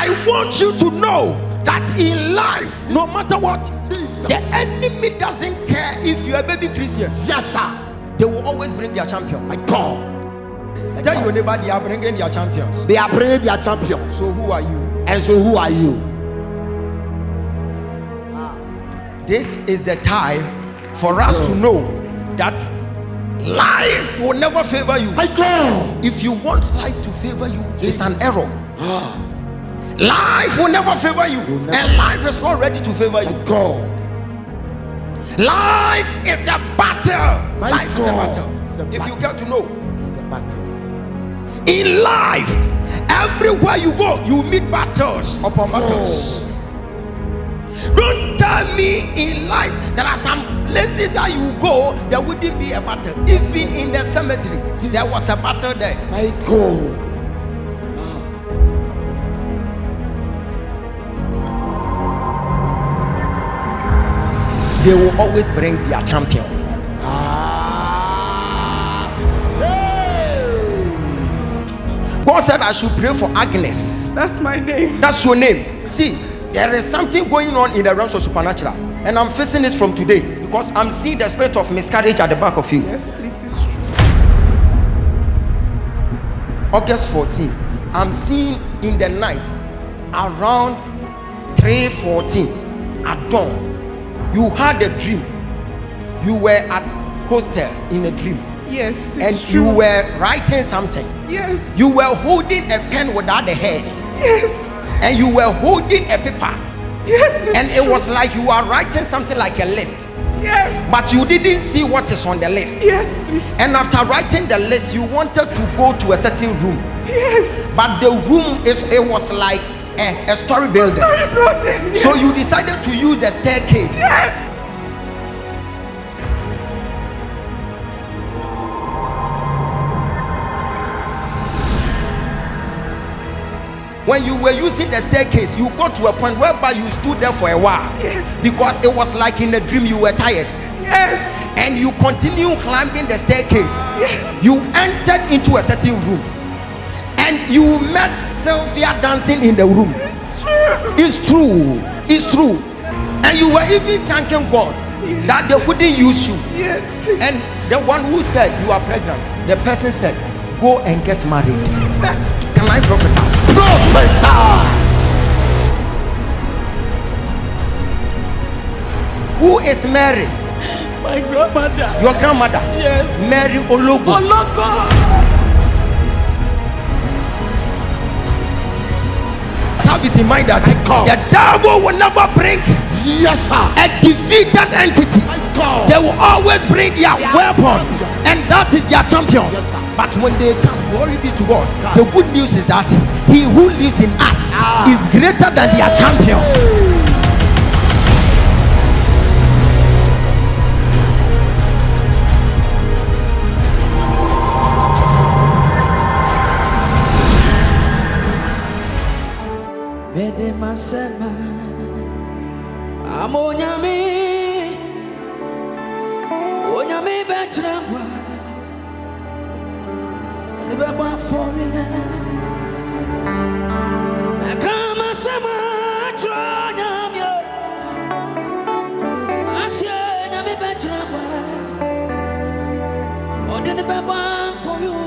I want you to know that in life, no matter what, the enemy doesn't care if you're a baby Christian. Yes, sir. They will always bring their champion. My God. Tell your neighbor they are bringing their champions. They are bringing their champions. So who are you? And so who are you? This is the time for us to know that life will never favor you. My God. If you want life to favor you, it's an error. Life will never favor you, and life is not ready to favor you. My God. Life is a battle. My Life is a God. battle. It's a If you battle. get to know, It's a battle. in life, everywhere you go, you meet battles upon battles. Don't tell me in life there are some places that you go, there wouldn't be a battle. Even in the cemetery, there was a battle there. My God. They will always bring their champion. God said I should pray for Agnes. That's my name. That's your name. See, there is something going on in the realms of supernatural, and I'm facing it from today because I'm seeing the spirit of miscarriage at the back of you. Yes, please, it's true. August 14th, I'm seeing in the night around 3:14 at dawn. You had a dream. You were at hostel in a dream. Yes, And it's true. you were writing something. Yes. You were holding a pen without the head. Yes. And you were holding a paper. Yes, it's And it true. was like you were writing something like a list. Yes. But you didn't see what is on the list. Yes, please. And after writing the list, you wanted to go to a certain room. Yes. But the room it was like a story building. Sorry, brother. Yes. So you decided to use the staircase. Yes. When you were using the staircase, you got to a point whereby you stood there for a while. Yes. Because it was like in a dream you were tired. Yes. And you continue climbing the staircase. Yes. You entered into a certain room. And you met Sylvia dancing in the room. It's true. It's true. And you were even thanking God that they couldn't use you. Yes, please. And the one who said you are pregnant, the person said, go and get married. Can I prophesy? Professor. Who is Mary? My grandmother. Your grandmother? Yes. Mary Ologo. Oh, Lord God. Have it in mind that the devil will never bring Yes, sir. a defeated entity. My God. They will always bring their weapon, and that is their champion. Yes, sir. But when they come, glory be to God. The good news is that he who lives in us is greater than their champion. Onyame betrangwa the baba for me kama sama tronyame asia nyame betrangwa ode the baba for you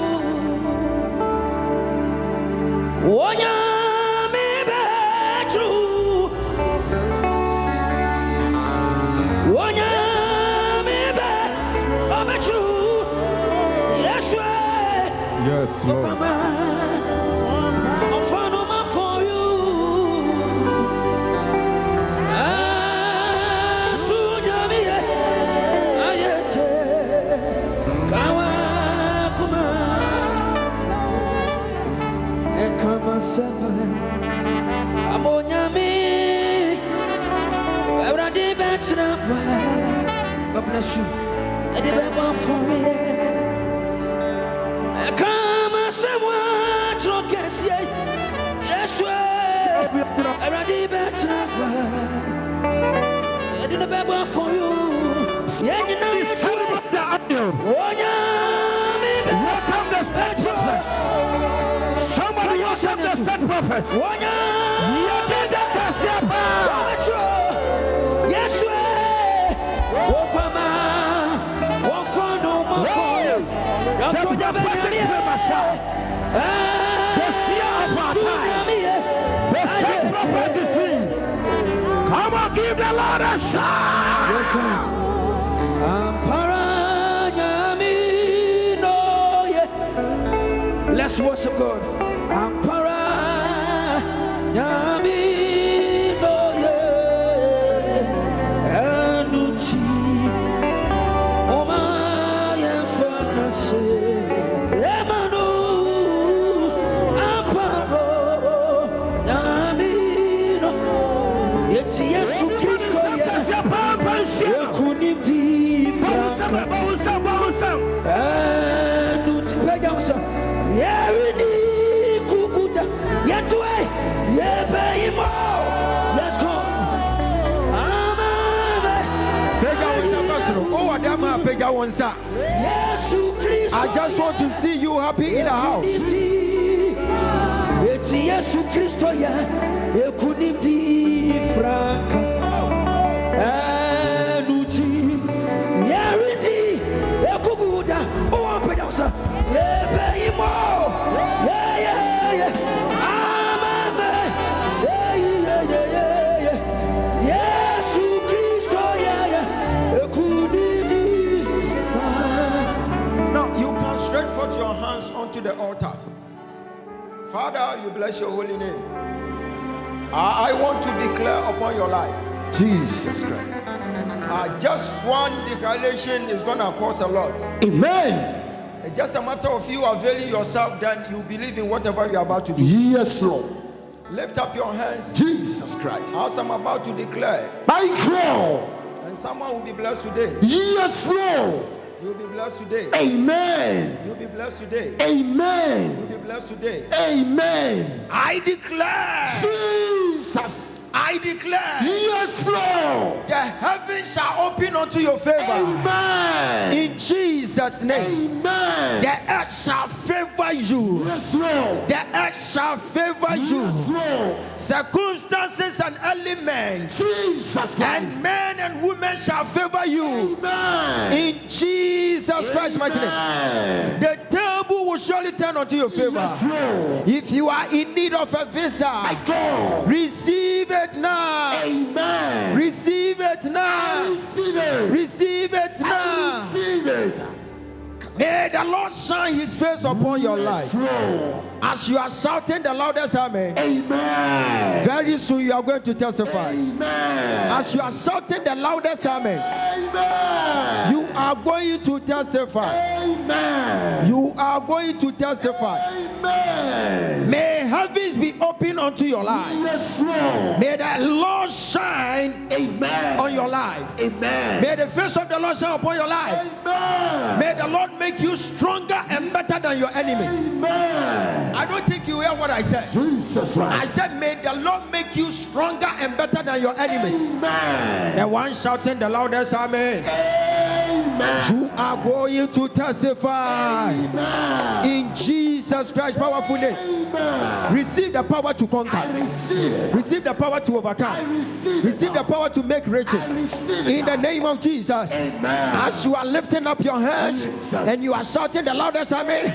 onyame betru Yes, Lord. For you. God bless you. For me. Come on, someone drunk and say, yes, I'm ready better. I didn't remember for you. Yeah, you know, you're true. Welcome the state prophets. Somebody welcome the state prophets. prophetic Messiah. The seer of our time. The state prophecy. Come on, give the Lord a shout. Yes, come on. Let's worship God. I just want to see you happy in the house. Your hands onto the altar. Father, you bless your holy name. I want to declare upon your life, Jesus Christ. Just one declaration is going to cost a lot. Amen. It's just a matter of you availing yourself, then you believe in whatever you're about to do. Yes, Lord. Lift up your hands. Jesus Christ. As I'm about to declare, I call. And someone will be blessed today. Yes, Lord. You'll be blessed today. Amen. You'll be blessed today. Amen. You'll be blessed today. Amen. I declare. Jesus. I declare. Yes, Lord. The heavens shall open unto your favor. Amen. In Jesus' name. Amen. The earth shall favor you. Yes, Lord. The earth shall favor you. Yes, Lord. Circumstances and elements. Jesus Christ. And men and women shall favor you. Amen. In Jesus Christ's mighty name. The table will surely turn unto your favor. Yes, Lord. If you are in need of a visa, my God, receive it now. Amen. Receive it now. I receive it. Receive it now. I receive it. May the Lord shine his face upon your life. Lord. As you are shouting the loudest amen, amen. Very soon you are going to testify. Amen. As you are shouting the loudest amen, amen. You are going to testify. Amen. You are going to testify. Amen. May heavens be open unto your life. Yes, Lord. May the Lord shine amen. On your life. Amen. May the face of the Lord shine upon your life. Amen. May the Lord make you stronger and better than your enemies. Amen. I don't think you hear what I said. Jesus Christ. I said, may the Lord make you stronger and better than your enemies. Amen. The one shouting the loudest amen. Amen. You are going to testify. Amen. In Jesus Christ's powerful name. Amen. Receive the power to conquer. I receive it. Receive the power to overcome. I receive it. Receive the power to make riches. I receive it. In the name of Jesus. Amen. As you are lifting up your hands Jesus. and you are shouting the loudest amen,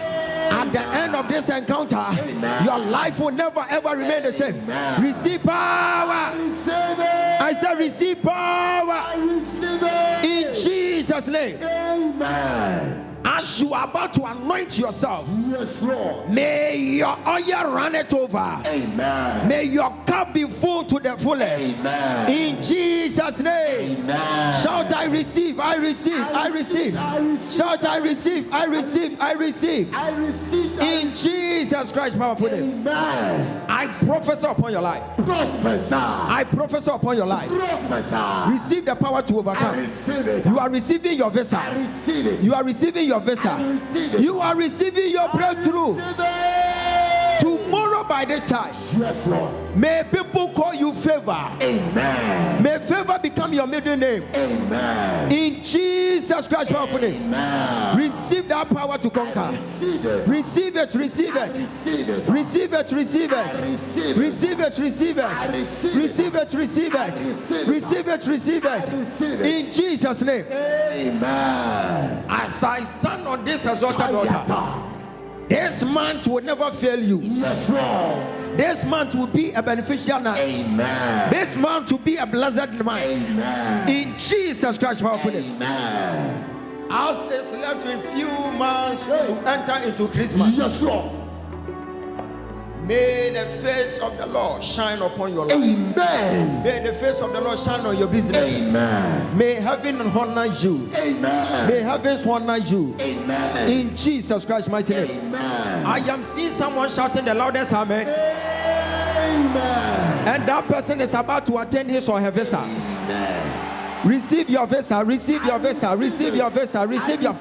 at the end of this encounter, amen. Your life will never ever remain the same. Amen. Receive power. I receive it. I said receive power. I receive it. In Jesus' name. Amen. As you are about to anoint yourself, yes, Lord. May your oil run it over. Amen. May your cup be full to the fullest. Amen. In Jesus' name. Amen. Shout, I receive, I receive, I receive. I receive. Shout, I receive, I receive, I receive. I receive. In Jesus Christ's powerful name. Amen. I prophesy upon your life. Prophesy. I prophesy upon your life. Prophesy. Receive the power to I overcome. receive it. You are receiving your visa. I receive it. You are receiving your I visa. receive it. You are receiving your breakthrough. I receive it. Tomorrow by this time. Yes, Lord. May people call you favor. Amen. May favor become your middle name. Amen. In Jesus Christ's powerful name. Amen. Receive that power to conquer. Receive it. Receive it, receive it. Receive it. Receive it, receive it. Receive it. Receive it, receive it. Receive it, receive it. Receive it, receive it. Receive it. In Jesus' name. Amen. As I stand on this exalted altar, this month will never fail you. Yes, Lord. This month will be a beneficial night. Amen. This month will be a blessed month. Amen. In Jesus Christ's powerful name. Amen. As it's left in few months to enter into Christmas. Yes, Lord. May the face of the Lord shine upon your life. Amen. May the face of the Lord shine on your businesses. Amen. May heaven honor you. Amen. May heavens honor you. Amen. In Jesus Christ's mighty name. Amen. I am seeing someone shouting the loudest amen. Amen. And that person is about to attend his or her visa. Amen. Receive your visa, receive your visa, receive your visa, receive your.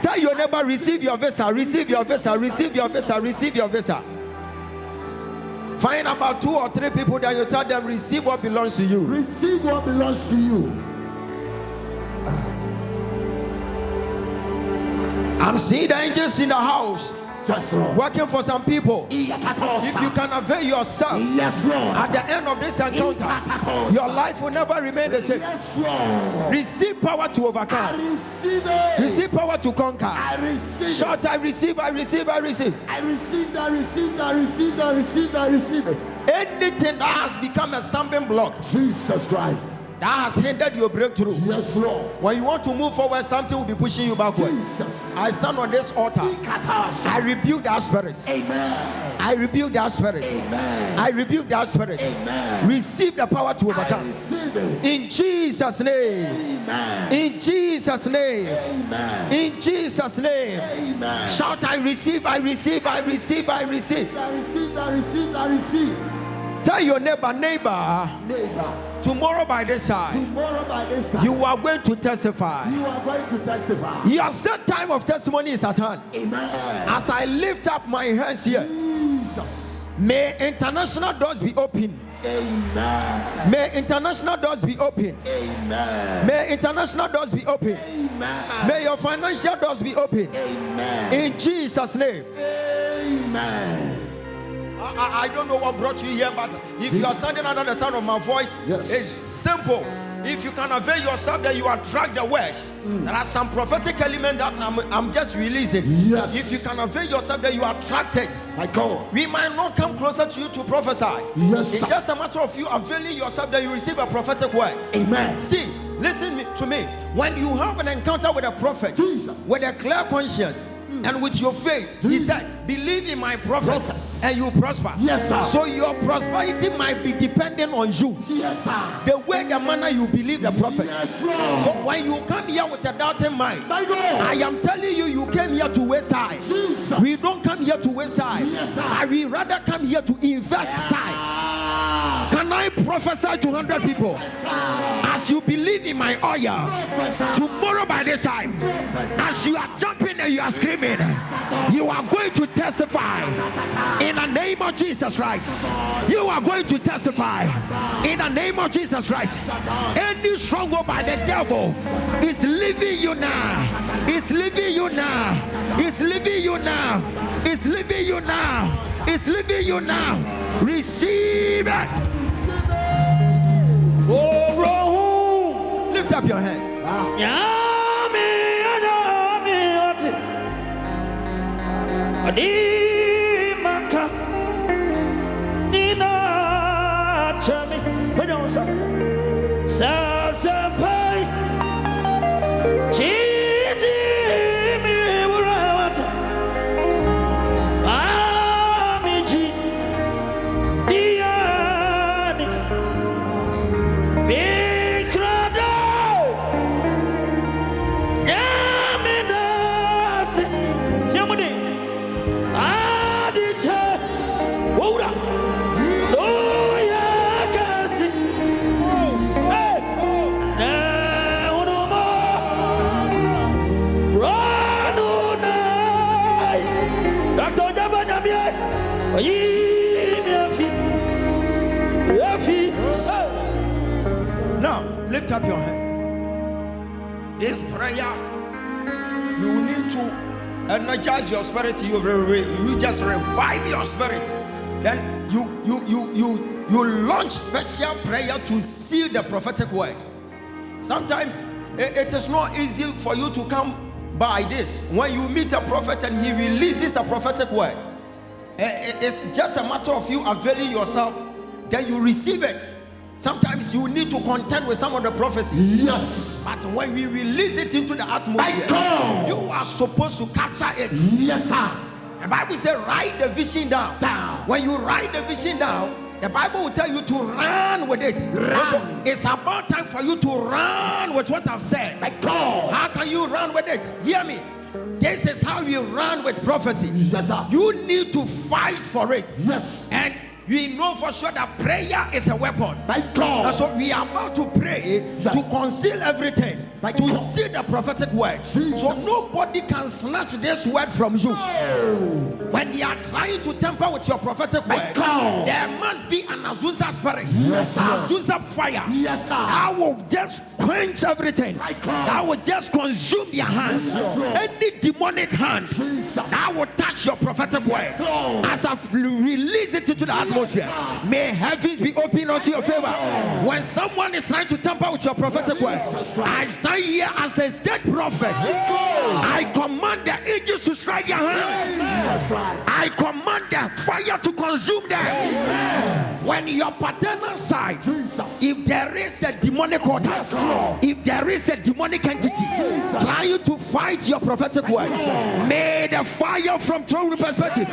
Tell your neighbor, receive your visa, receive your visa, receive your visa, receive your visa. Find about 2 or 3 people that you tell them, receive what belongs to you. Receive what belongs to you. I'm seeing the angels in the house. Yes, Lord. Working for some people. If you can avail yourself, yes, Lord. at the end of this encounter, your life will never remain the same. Yes, Lord. Receive power to I overcome. receive it. Receive power to conquer. I receive Shout, I receive, I receive, I receive. I receive that, receive that, receive that, receive that, receive it. Anything that has become a stumbling block, Jesus Christ. that has hindered your breakthrough. Yes, Lord. When you want to move forward, something will be pushing you backwards. Jesus. I stand on this altar. I rebuke that spirit. Amen. I rebuke that spirit. Amen. I rebuke that spirit. Amen. Receive the power to I overcome. receive it. In Jesus' name. Amen. In Jesus' name. Amen. In Jesus' name. Amen. Shout, I receive, I receive, I receive, I receive. I receive, I receive, I receive. Tell your neighbor, Neighbor, tomorrow by this time, tomorrow by this time, you are going to testify. you are going to testify. Your set time of testimony is at hand. Amen. As I lift up my hands here, Jesus. may international doors be open. Amen. May international doors be open. Amen. May international doors be open. Amen. May your financial doors be open. Amen. In Jesus' name. Amen. I don't know what brought you here, but if you are standing under the sound of my voice, yes, it's simple. If you can avail yourself that you attract the words, there are some prophetic element that I'm just releasing. Yes. If you can avail yourself that you attract it, My God. we might not come closer to you to prophesy. Yes, It's sir. just a matter of you availing yourself that you receive a prophetic word. Amen. See, listen to me. When you have an encounter with a prophet, Jesus, with a clear conscience, and with your faith, he said, believe in my prophets and you prosper. Yes, sir. So your prosperity might be dependent on you. Yes, sir. The way, the manner you believe the prophet. Yes, Lord. So when you come here with a doubting mind, My God. I am telling you, you came here to waste time. Jesus. We don't come here to waste time. Yes, sir. I will rather come here to invest time. Can I prophesy to 100 people? As you believe in my oil, tomorrow by this time, as you are jumping and you are screaming, you are going to testify in the name of Jesus Christ. You are going to testify in the name of Jesus Christ. Any stronghold by the devil is leaving you now. It's leaving you now. It's leaving you now. It's leaving you now. It's leaving you now. Receive it. Lift up your hands. Now, lift up your hands. This prayer, you need to energize your spirit. You just revive your spirit. Then you launch special prayer to seal the prophetic word. Sometimes it is not easy for you to come by this. When you meet a prophet and he releases a prophetic word, it's just a matter of you availing yourself, then you receive it. Sometimes you need to contend with some of the prophecies. Yes. But when we release it into the atmosphere, you are supposed to capture it. Yes, sir. The Bible says, write the vision down. When you write the vision down, the Bible will tell you to run with it. So it's about time for you to run with what I've said. How can you run with it? Hear me. This is how you run with prophecy. Yes, sir. You need to fight for it. Yes. And we know for sure that prayer is a weapon. My God. And so we are about to pray to conceal everything, to see the prophetic word. Jesus. So nobody can snatch this word from you. When they are trying to tamper with your prophetic word, there must be an Azusa spirit, yes, Azusa fire. Yes, sir. That will just quench everything. That will just consume your hands. Yes, any demonic hand that will touch your prophetic word, as I've released it into the atmosphere, may heavens be open unto your favor. When someone is trying to tamper with your prophetic word, I stand here as a state prophet. I command the angels to strike your hands. I command the fire to consume them. When your paternal side, if there is a demonic altar, if there is a demonic entity trying to fight your prophetic word, may the fire from throne room perspective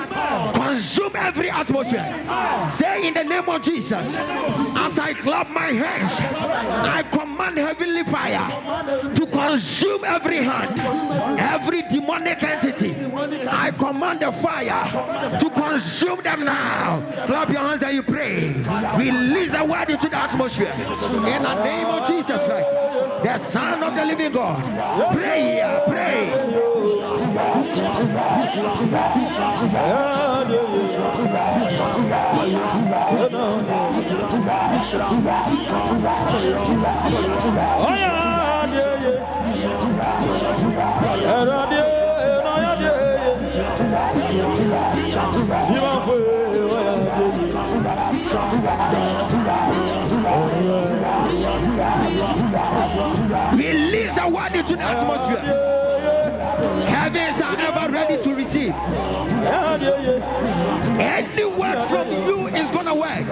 consume every atmosphere. Say in the name of Jesus, as I clap my hands, I command heavenly fire to consume every hand, every demonic entity. I command the fire to consume them now. Clap your hands and you pray. Release a word into the atmosphere in the name of Jesus Christ, the Son of the living God. Pray here, pray. Release a word into the atmosphere. Heavens are ever ready to receive. Any word from you is gonna work.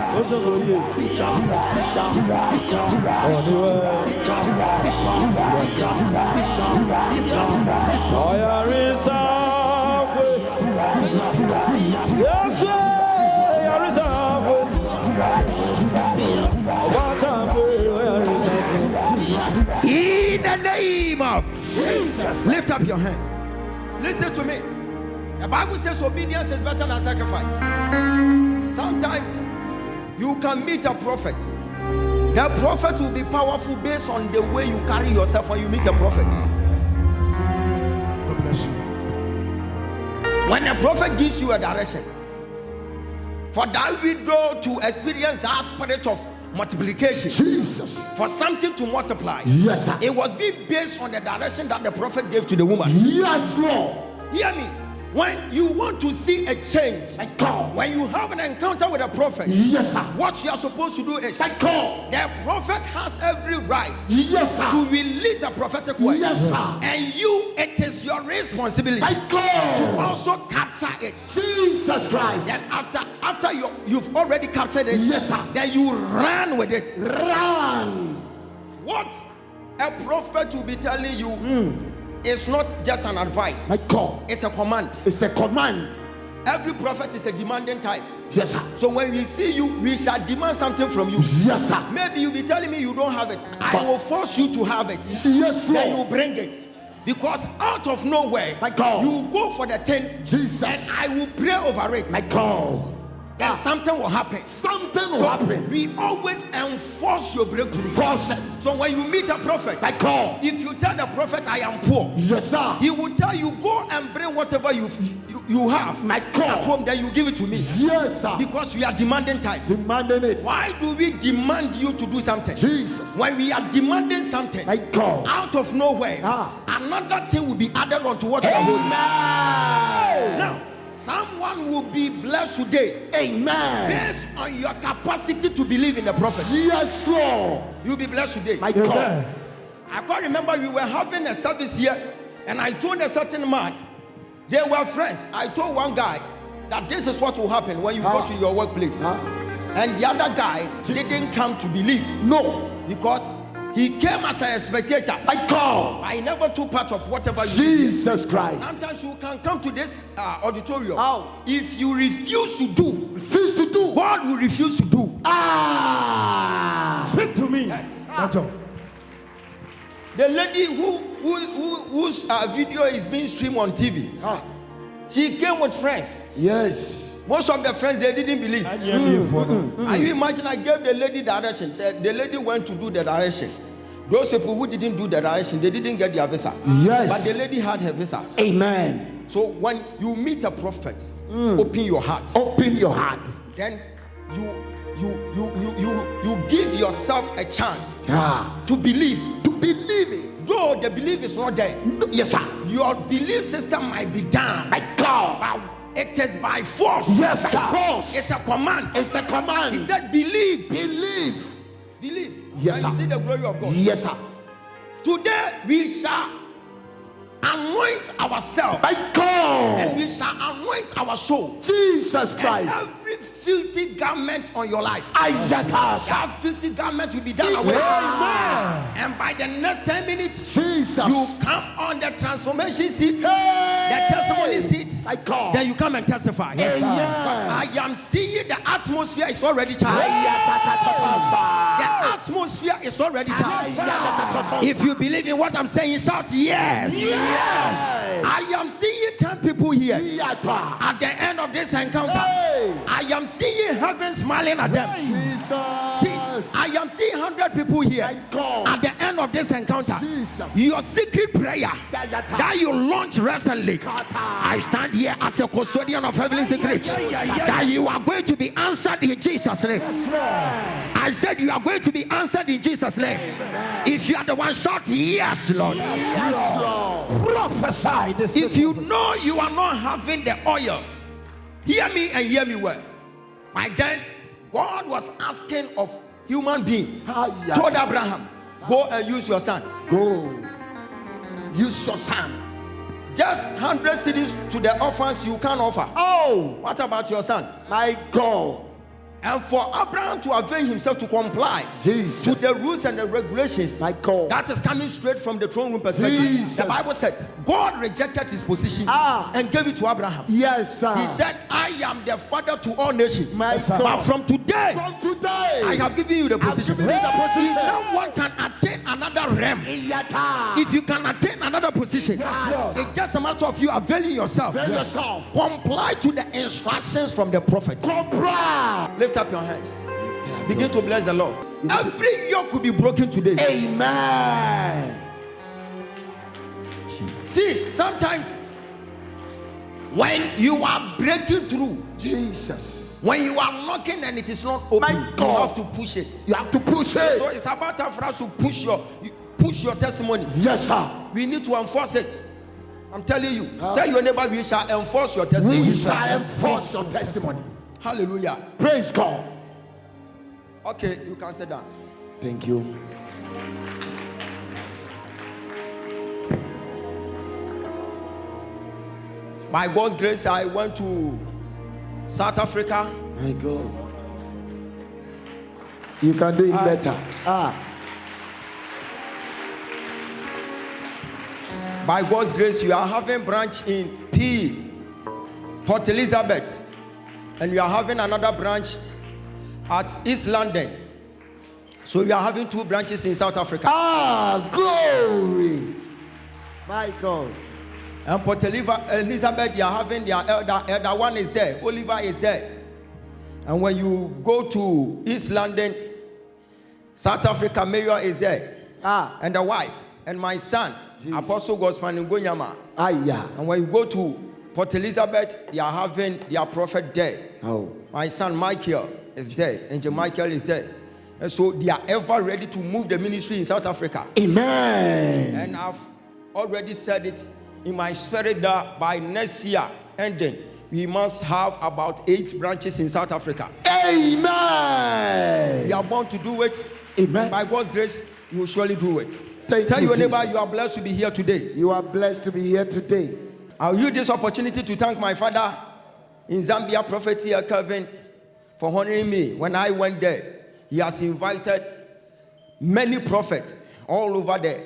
In the name of Jesus, lift up your hands. Listen to me. The Bible says obedience is better than sacrifice. Sometimes you can meet a prophet. The prophet will be powerful based on the way you carry yourself when you meet a prophet. God bless you. When a prophet gives you a direction, for that widow to experience that spirit of multiplication, Jesus, for something to multiply, yes, sir, it was being based on the direction that the prophet gave to the woman. Yes, Lord. Hear me. When you want to see a change, when you have an encounter with a prophet, yes, sir, what you are supposed to do is, the prophet has every right, yes, sir, to release a prophetic word, yes, sir, and you, it is your responsibility to also capture it. Jesus Christ. Then after you've already captured it, yes, sir, then you run with it. Run. What a prophet will be telling you, it's not just an advice. My God. It's a command. It's a command. Every prophet is a demanding type. Yes, sir. So when we see you, we shall demand something from you. Yes, sir. Maybe you'll be telling me you don't have it. I will force you to have it. Yes, Lord. Then you bring it. Because out of nowhere, my God, you go for the thing, Jesus, and I will pray over it. My God. Then something will happen. Something will happen. We always enforce your breakthrough. Force it. So when you meet a prophet, my God, if you tell the prophet I am poor, yes, sir, he will tell you go and bring whatever you you have my God, at home, then you give it to me. Yes, sir. Because we are demanding time. Demanding it. Why do we demand you to do something? Jesus. When we are demanding something, My God. out of nowhere, another thing will be added onto what you are holding. Now, someone will be blessed today. Amen. Based on your capacity to believe in the prophet. Yes, Lord. You'll be blessed today. My God. I can't remember we were having a service here, and I told a certain man, they were friends. I told one guy that this is what will happen when you go to your workplace. And the other guy didn't come to believe. No. Because he came as a spectator. My God. I never took part of whatever you Jesus did. Christ. Sometimes you can come to this auditorium. If you refuse to do, God will refuse to do. Speak to me. Yes. The lady whose video is being streamed on TV, she came with friends. Yes. Most of the friends, they didn't believe. Are you imagine I gave the lady direction? The lady went to do the direction. Those people who didn't do the direction, they didn't get their visa. Yes. But the lady had her visa. Amen. So when you meet a prophet, open your heart. Open your heart. Then you give yourself a chance to believe. To believe it. Though the belief is not there. No, yes, sir. Your belief system might be down. My God. It is by force. Yes, sir. Force. It's a command. It's a command. He said, believe. Believe. Believe. Yes, and sir. you see the glory of God. Yes, sir. Today we shall anoint ourselves. My God. And we shall anoint our soul. Jesus Christ. And every filthy garment on your life, that filthy garment will be done away. And by the next 10 minutes, Jesus, you come on the transformation seat, the testimony seat. My God. Then you come and testify. Yes, because I am seeing the atmosphere is already charged. The atmosphere is already charged. If you believe in what I'm saying, shout yes. Yes. I am seeing 10 people here at the end of this encounter. I am seeing heaven smiling at them. Jesus. See, I am seeing 100 people here at the end of this encounter. Jesus. Your secret prayer that you launched recently, I stand here as a custodian of heavenly secrets, that you are going to be answered in Jesus' name. I said you are going to be answered in Jesus' name. If you are the one, shout yes, Lord. Yes, Lord. Prophesy this. If you know you are not having the oil, hear me and hear me well. By then, God was asking of human being, told Abraham, go and use your son. Go. Use your son. Just 100 cities to the orphans you can offer. Oh, What about your son? my God. And for Abraham to avail himself to comply Jesus. to the rules and the regulations, My God. that is coming straight from the throne room perspective. Jesus. The Bible said God rejected his position and gave it to Abraham. Yes, sir. He said, I am the father to all nations. My But God. from today, today, I have given you the position. given you the position. If someone can attain another realm, if you can attain another position, it's just a matter of you availing yourself. Comply to the instructions from the prophet. Lift up your hands. Begin to bless the Lord. Every yoke will be broken today. Amen. See, sometimes when you are breaking through, Jesus. when you are knocking and it is not open, My you God. have to push it. You have to push it. So it's about time for us to push your testimony. Yes, sir. We need to enforce it. I'm telling you. Tell your neighbor, we shall enforce your testimony. We shall enforce your testimony. Hallelujah. Praise God. Okay, you can sit down. Thank you. By God's grace, I went to South Africa. My God. You can do it better. By God's grace, you are having branch in P, Port Elizabeth, and you are having another branch at East London. So we are having 2 branches in South Africa. Glory. My God. And Port Elizabeth, you are having their elder one is there. Oliver is there. And when you go to East London, South Africa, Mayor is there. And the wife and my son, Jesus. Apostle Gosman Ngonyama. Yeah. And when you go to Port Elizabeth, they are having their prophet there. Oh. My son Michael is there. Angel Michael is there. And so they are ever ready to move the ministry in South Africa. Amen. And I've already said it in my spirit that by next year ending, we must have about 8 branches in South Africa. Amen. We are born to do it. Amen. By God's grace, we will surely do it. Tell your neighbor, you are blessed to be here today. You are blessed to be here today. I'll use this opportunity to thank my father in Zambia, Prophet Seer Kevin, for honoring me. When I went there, he has invited many prophets all over the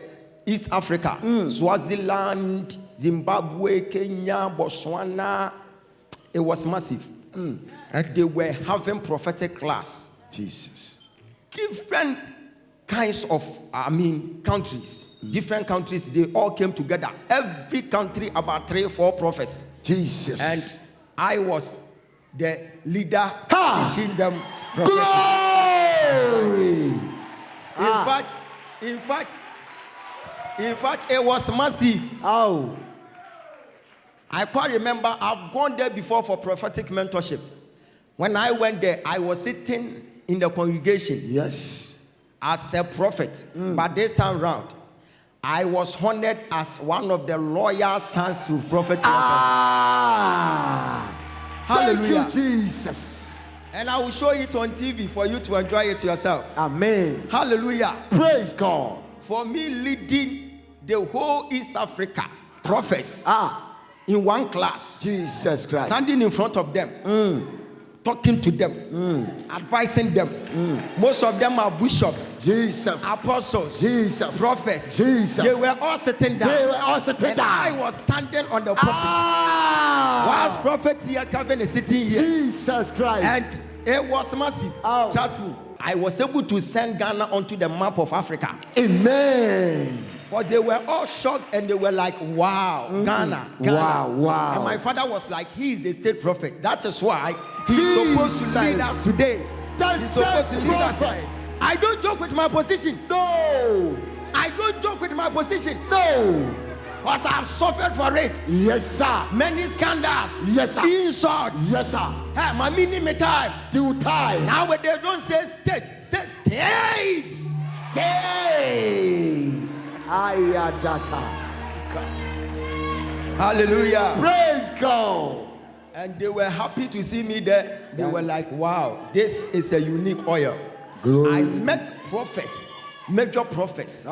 East Africa, Swaziland, Zimbabwe, Kenya, Botswana. It was massive. And they were having prophetic class. Jesus. Different kinds of, countries. Different countries, they all came together. Every country, about 3 or 4 prophets. Jesus. And I was the leader teaching them prophetic. Glory. In fact, it was massive. Oh. I quite remember I've gone there before for prophetic mentorship. When I went there, I was sitting in the congregation. Yes. As a prophet. But this time round, I was honored as one of the loyal sons to Prophet. Hallelujah. Thank you, Jesus. And I will show it on TV for you to enjoy it yourself. Amen. Hallelujah. Praise God. For me leading the whole East Africa prophets in one class. Jesus Christ. Standing in front of them. Talking to them, advising them. Most of them are bishops, Jesus, apostles, Jesus, prophets. Jesus. They were all sitting down. I was standing on the pulpit. Whilst Prophet Seer Kevin is sitting here. Jesus Christ. And it was massive. Trust me. I was able to send Ghana onto the map of Africa. Amen. But they were all shocked and they were like, wow, Ghana. Wow. And my father was like, he is the state prophet. That is why he's supposed to lead us today. He's supposed to lead us. I don't joke with my position. No. I don't joke with my position. No. Because I've suffered for it. Yes, sir. Many scandals. Yes, sir. Insults. Yes, sir. Hey, my minimum time. Due time. Now they don't say state. Say states. States. Ayadata. Hallelujah. Praise God. And they were happy to see me there. They were like, wow, this is a unique oil. Glory. I met prophets, major prophets,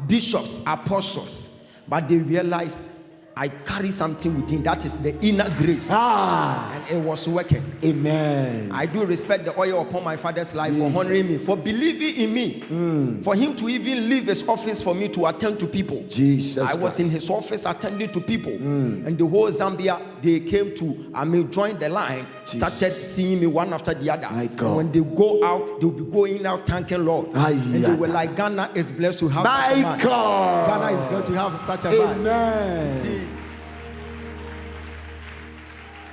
bishops, apostles, but they realized I carry something within. That is the inner grace. And it was working. Amen. I do respect the oil upon my father's life for honoring me, for believing in me, for him to even leave his office for me to attend to people. Jesus. I was in his office attending to people. And the whole Zambia, they came to, join the line, started seeing me one after the other. And when they go out, they'll be going out thanking Lord. And they were like, Ghana is blessed to have such a man. Ghana is blessed to have such a man. Amen. See?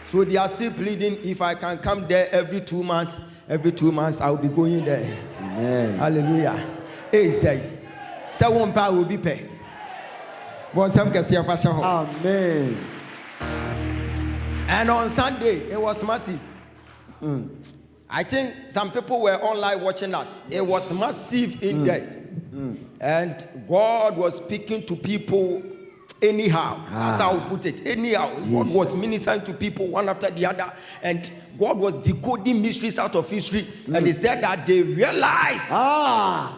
So they are still pleading, if I can come there every 2 months, I will be going there. Amen. Hallelujah. Hey, say one power will be paid. Amen. And on Sunday, it was massive. I think some people were online watching us. It was massive in there. And God was speaking to people anyhow. That's how I put it. Anyhow, God was ministering to people one after the other. And God was decoding mysteries out of history. And he said that they realized that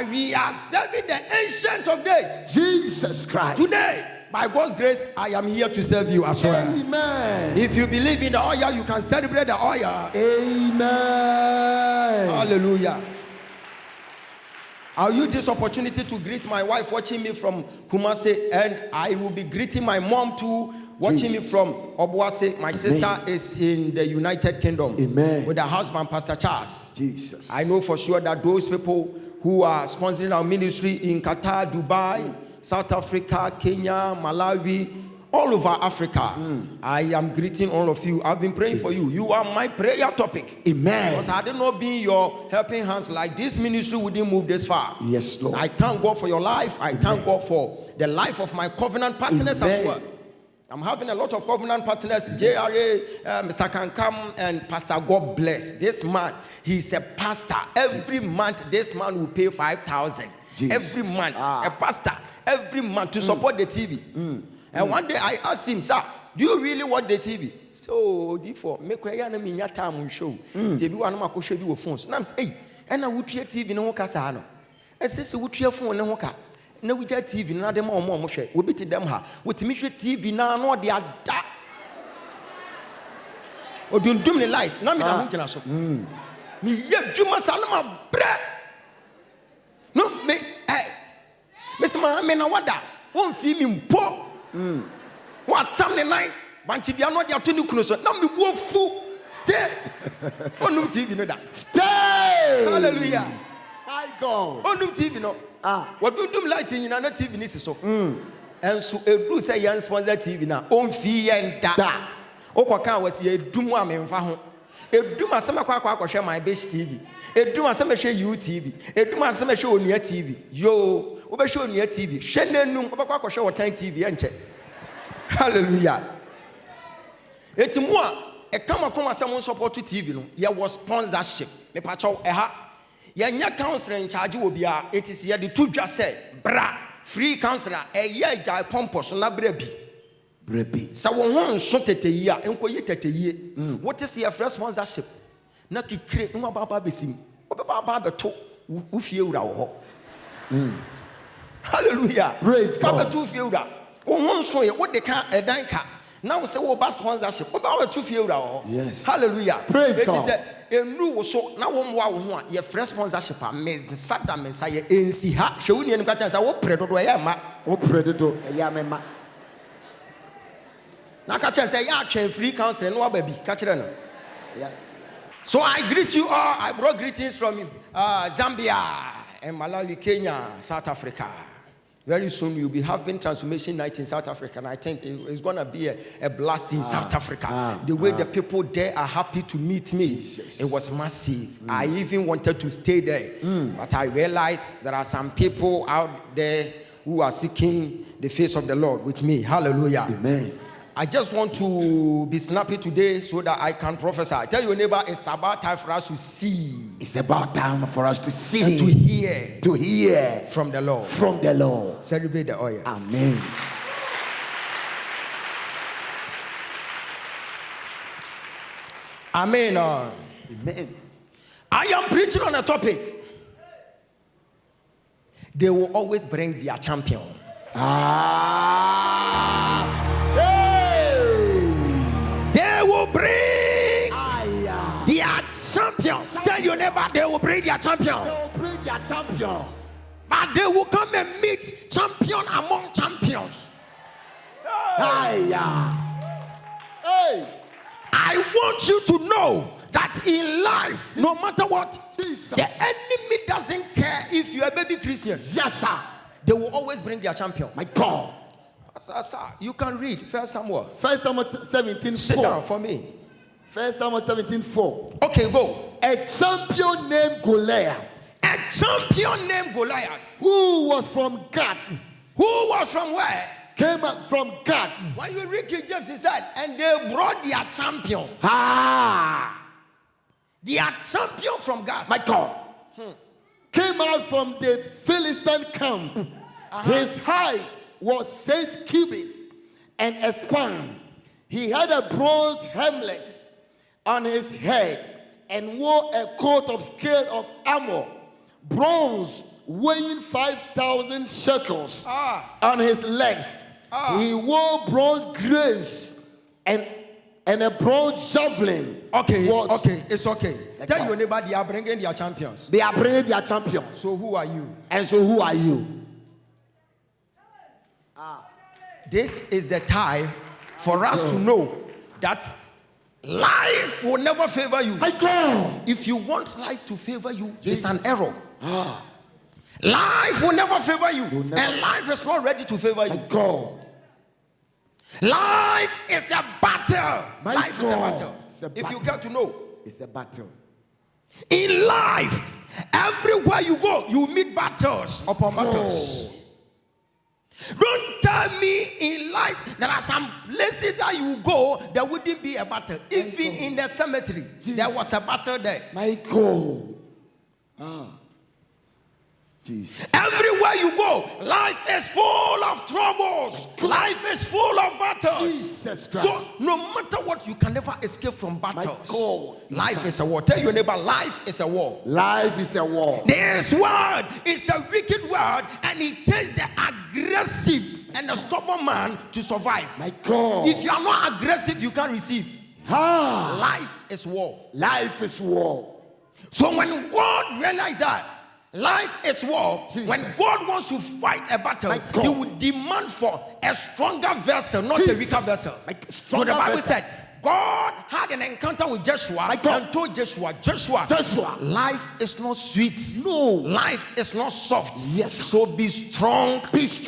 we are serving the Ancient of Days. Jesus Christ. Today, by God's grace, I am here to serve you as well. Amen. If you believe in the oil, you can celebrate the oil. Amen. Hallelujah. I'll use this opportunity to greet my wife watching me from Kumasi, and I will be greeting my mom too, watching me from Obuasi. My sister is in the United Kingdom. Amen. With her husband, Pastor Charles. Jesus. I know for sure that those people who are sponsoring our ministry in Qatar, Dubai, South Africa, Kenya, Malawi, all over Africa, I am greeting all of you. I've been praying for you. You are my prayer topic. Amen. Because had it not been your helping hands, like this ministry wouldn't move this far. Yes, Lord. I thank God for your life. I thank God for the life of my covenant partners as well. I'm having a lot of covenant partners, JRA, Mr. Kankam, and Pastor God Bless. This man, he's a pastor. Every month, this man will pay 5,000. Every month, a pastor, every month to support the TV. And one day I asked him, sir, do you really watch the TV? So, therefore, make sure you time on show. TV one of my show you phones. And I'm saying, hey, and I would treat TV no casano. And since you would treat phone no car. No, we get TV, now them more share. We beat them ha. With me TV now, no, they are that. Or do the light. Now, me, I'm not so. Me, yeah, Juma Salama, bread. No, me, hey, Mr. Mahamena, what that? Won't feel me poor. What time the night? Banchi, they are not there to do closer. Now, me go full. Stay. Oh, no TV, no, that. Stay. Hallelujah. My God. Oh, no TV, no. What do you lighting in another TV? This is so. And so a blue say young sponsor TV now. On fee and da. Okwaka was a Duma Memfaho. A Duma Samaquaka share my best TV. A Duma Sama share you TV. A Duma Sama show near TV. Yo, over show near TV. Shannon Okwaka show a time TV and check. Hallelujah. It's more a come upon someone support to TV. No, there was sponsorship. Me pacho eha. Yanya counselor in charge will be it is here the two just said, bra, free counselor, a year jai pompos, na brebi. Brebi. So one shot at a year, and quite at a year. What is your first sponsorship? Naki create no baba besim, Baba to Ufio. Hallelujah. Praise God. Baba two field. One show you what they can't a danka. Now say, oh, bus sponsorship. About 2 field. Yes. Hallelujah. Praise God. Enu so na wo mwa wo ye fresh sponsorship me sada me say ensi ha hwe woni enu ka chansa wo predo do ya ma wo predo ya me ma na ka chansa ya atwen free council no aba bi ka kire no yeah. So I greet you all. I brought greetings from Zambia and Malawi, Kenya, South Africa. Very soon you'll be having transformation night in South Africa, and I think it's going to be a blast in South Africa. The way the people there are happy to meet me, it was massive. I even wanted to stay there, but I realized there are some people out there who are seeking the face of the Lord with me. Hallelujah. Amen. I just want to be snappy today so that I can prophesy. Tell your neighbor, it's about time for us to see. It's about time for us to see. And to hear. To hear. From the Lord. From the Lord. Celebrate the oil. Amen. Amen. Amen. I am preaching on a topic. They will always bring their champion. They will bring their champion. Tell your neighbor they will bring their champion. They will bring their champion. But they will come and meet champion among champions. Hey. I want you to know that in life, no matter what, Jesus. The enemy doesn't care if you are a baby Christian. Yes, sir. They will always bring their champion. My God. Sir, you can read 1 Samuel. 1 Samuel 17:4. Sit down for me. 1 Samuel 17:4. Okay, go. A champion named Goliath. A champion named Goliath. Who was from Gath. Who was from where? Came up from Gath. When you read King James, he said, and they brought their champion. Their champion from Gath. My God. Came out from the Philistine camp. His height was 6 cubits and a span. He had a bronze helmet on his head and wore a coat of scale of armor, bronze weighing 5,000 shekels on his legs. He wore bronze greaves and a bronze javelin. Okay, it's okay. Tell your neighbor they are bringing their champions. They are bringing their champions. So who are you? And so who are you? This is the time for us to know that life will never favor you. My God. If you want life to favor you, it's an error. Life will never favor you. And life is not ready to favor you. My God. Life is a battle. Life is a battle. If you get to know, it's a battle. In life, everywhere you go, you meet battles upon battles. Don't tell me in life there are some places that you go, there wouldn't be a battle. Even in the cemetery, there was a battle there. My God. Jesus. Everywhere you go, life is full of troubles. Life is full of battles. Jesus Christ. So no matter what, you can never escape from battles. My God. Life is a war. Tell your neighbor, life is a war. Life is a war. This word is a wicked word, and it takes the aggressive and the stubborn man to survive. My God. If you are not aggressive, you can't receive. Life is war. Life is war. So when God realized that life is war, Jesus. when God wants to fight a battle, He would demand for a stronger vessel, not a weaker vessel. So the Bible said, God had an encounter with Joshua and told Joshua, life is not sweet. No. Life is not soft. Yes. So be strong,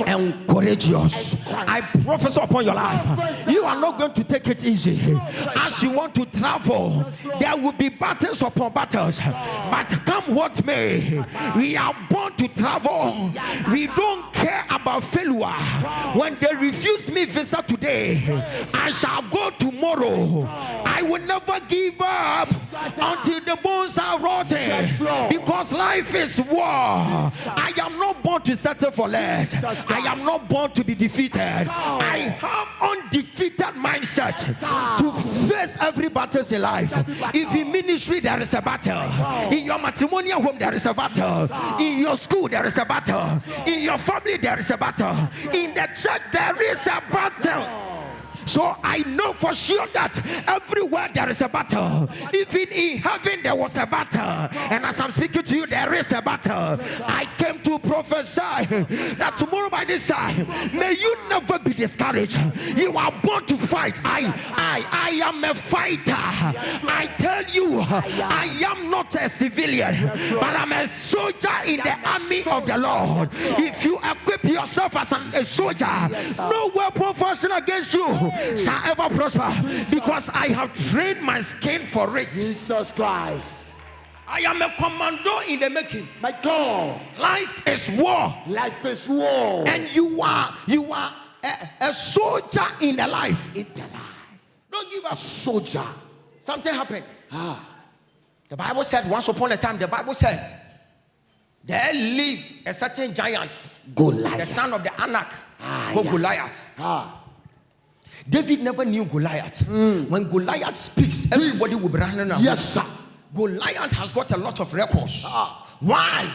and courageous. I prophesy upon your life. You are not going to take it easy. As you want to travel, there will be battles upon battles. But come what may, we are born to travel. We don't care about failure. When they refuse me visa today, I shall go tomorrow. I will never give up until the bones are rotten, because life is war. I am not born to settle for less. I am not born to be defeated. I have undefeated mindset to face every battle in life. If in ministry there is a battle, in your matrimonial home there is a battle, in your school there is a battle, in your family there is a battle, in the church there is a battle. So I know for sure that everywhere there is a battle. Even in heaven there was a battle. And as I'm speaking to you, there is a battle. I came to prophesy that tomorrow by this time, may you never be discouraged. You are born to fight. I am a fighter. I tell you, I am not a civilian, but I'm a soldier in the army of the Lord. If you equip yourself as a soldier, no weapon fashioned against you shall ever prosper, because I have trained my skin for it. Jesus Christ. I am a commando in the making. My God. Life is war. Life is war. And you are a soldier in the life. In the life. Don't give up. A soldier. Something happened. The Bible said once upon a time, the Bible said there lived a certain giant, Goliath, the son of the Anak, called Goliath. David never knew Goliath. When Goliath speaks, everybody will be running around. Yes, sir. Goliath has got a lot of records. Why?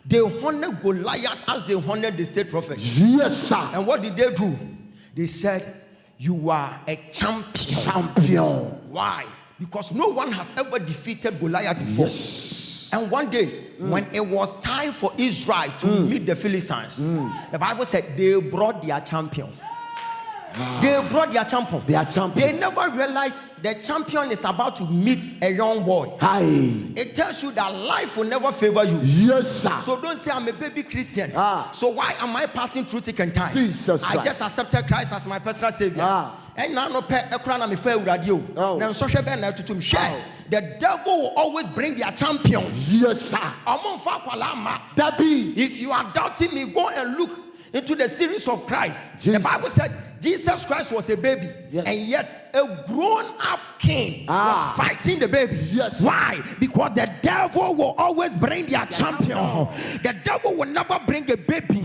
They honored Goliath as they honored the state prophet. Yes, sir. And what did they do? They said, you are a champion. Why? Because no one has ever defeated Goliath before. Yes. And one day, when it was time for Israel to meet the Philistines, the Bible said they brought their champion. They brought their champion. They never realized the champion is about to meet a young boy. It tells you that life will never favor you. Yes, sir. So don't say I'm a baby Christian. So why am I passing through thick and time? Jesus Christ. I just accepted Christ as my personal savior. And now no pay a crown me fair radio. Now social ben to share. The devil will always bring their champions. Yes, sir. If you are doubting me, go and look into the series of Christ. Jesus. The Bible said Jesus Christ was a baby, and yet a grown-up king was fighting the baby. Yes. Why? Because the devil will always bring their champion. The devil will never bring a baby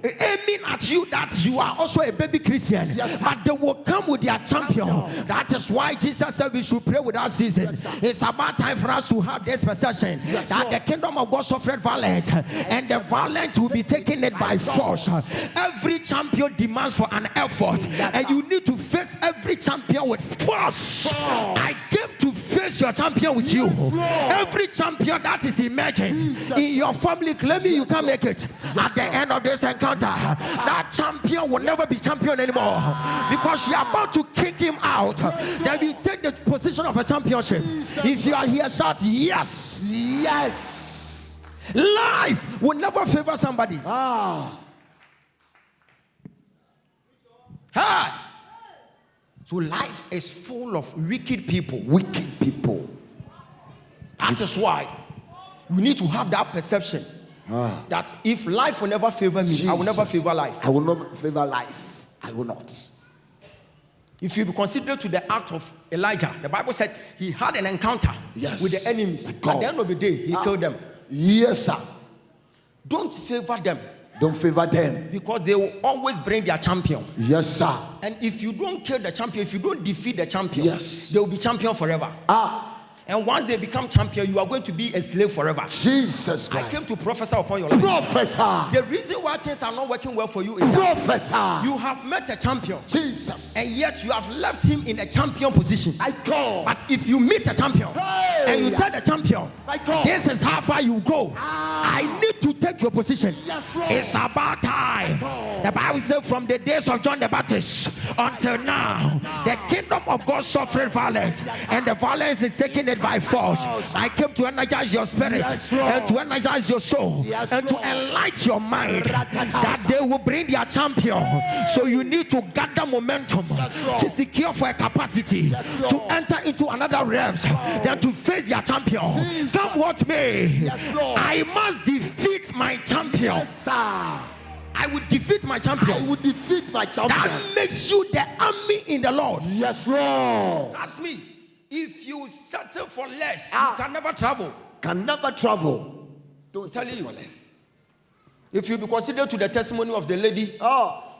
aiming at you that you are also a baby Christian. Yes. But they will come with their champion. That is why Jesus said we should pray without ceasing. Yes, it's about time for us to have this perception that the kingdom of God suffered violence, and the violent will be taking it by force. Every champion demands for an effort, and you need to face every champion with force. I came to face your champion with you. Every champion that is emerging in your family claiming you can't make it, at the end of this encounter, that champion will never be champion anymore, because you are about to kick him out. Then we take the position of a championship. If you are here, shout yes. Yes. Life will never favor somebody. So life is full of wicked people. Wicked people. That is why you need to have that perception that if life will never favor me, I will never favor life. I will not favor life. I will not. If you be considered to the act of Elijah, the Bible said he had an encounter with the enemies. At the end of the day, he killed them. Yes, sir. Don't favor them. Don't favor them. Because they will always bring their champion. Yes, sir. And if you don't kill the champion, if you don't defeat the champion, yes, they will be champion forever. And once they become champion, you are going to be a slave forever. Jesus Christ. I came to prophesy upon your life. Professor. The reason why things are not working well for you is that you have met a champion. Jesus. And yet you have left him in a champion position. I go. But if you meet a champion and you tell the champion, this is how far you go. I need to take your position. Yes, Lord. It's about time. The Bible says from the days of John the Baptist until now, the kingdom of God suffered violence, and the violence is taking it by force. I came to energize your spirit, and to energize your soul, and to enlighten your mind that they will bring their champion. So you need to gather momentum to secure for a capacity to enter into another realms, than to face their champion. Come what may, I must defeat my champion. I will defeat my champion. I will defeat my champion. That makes you the army in the Lord. Yes, Lord. Trust me. If you settle for less, you can never travel. Can never travel. Don't tell you for less. If you be considered to the testimony of the lady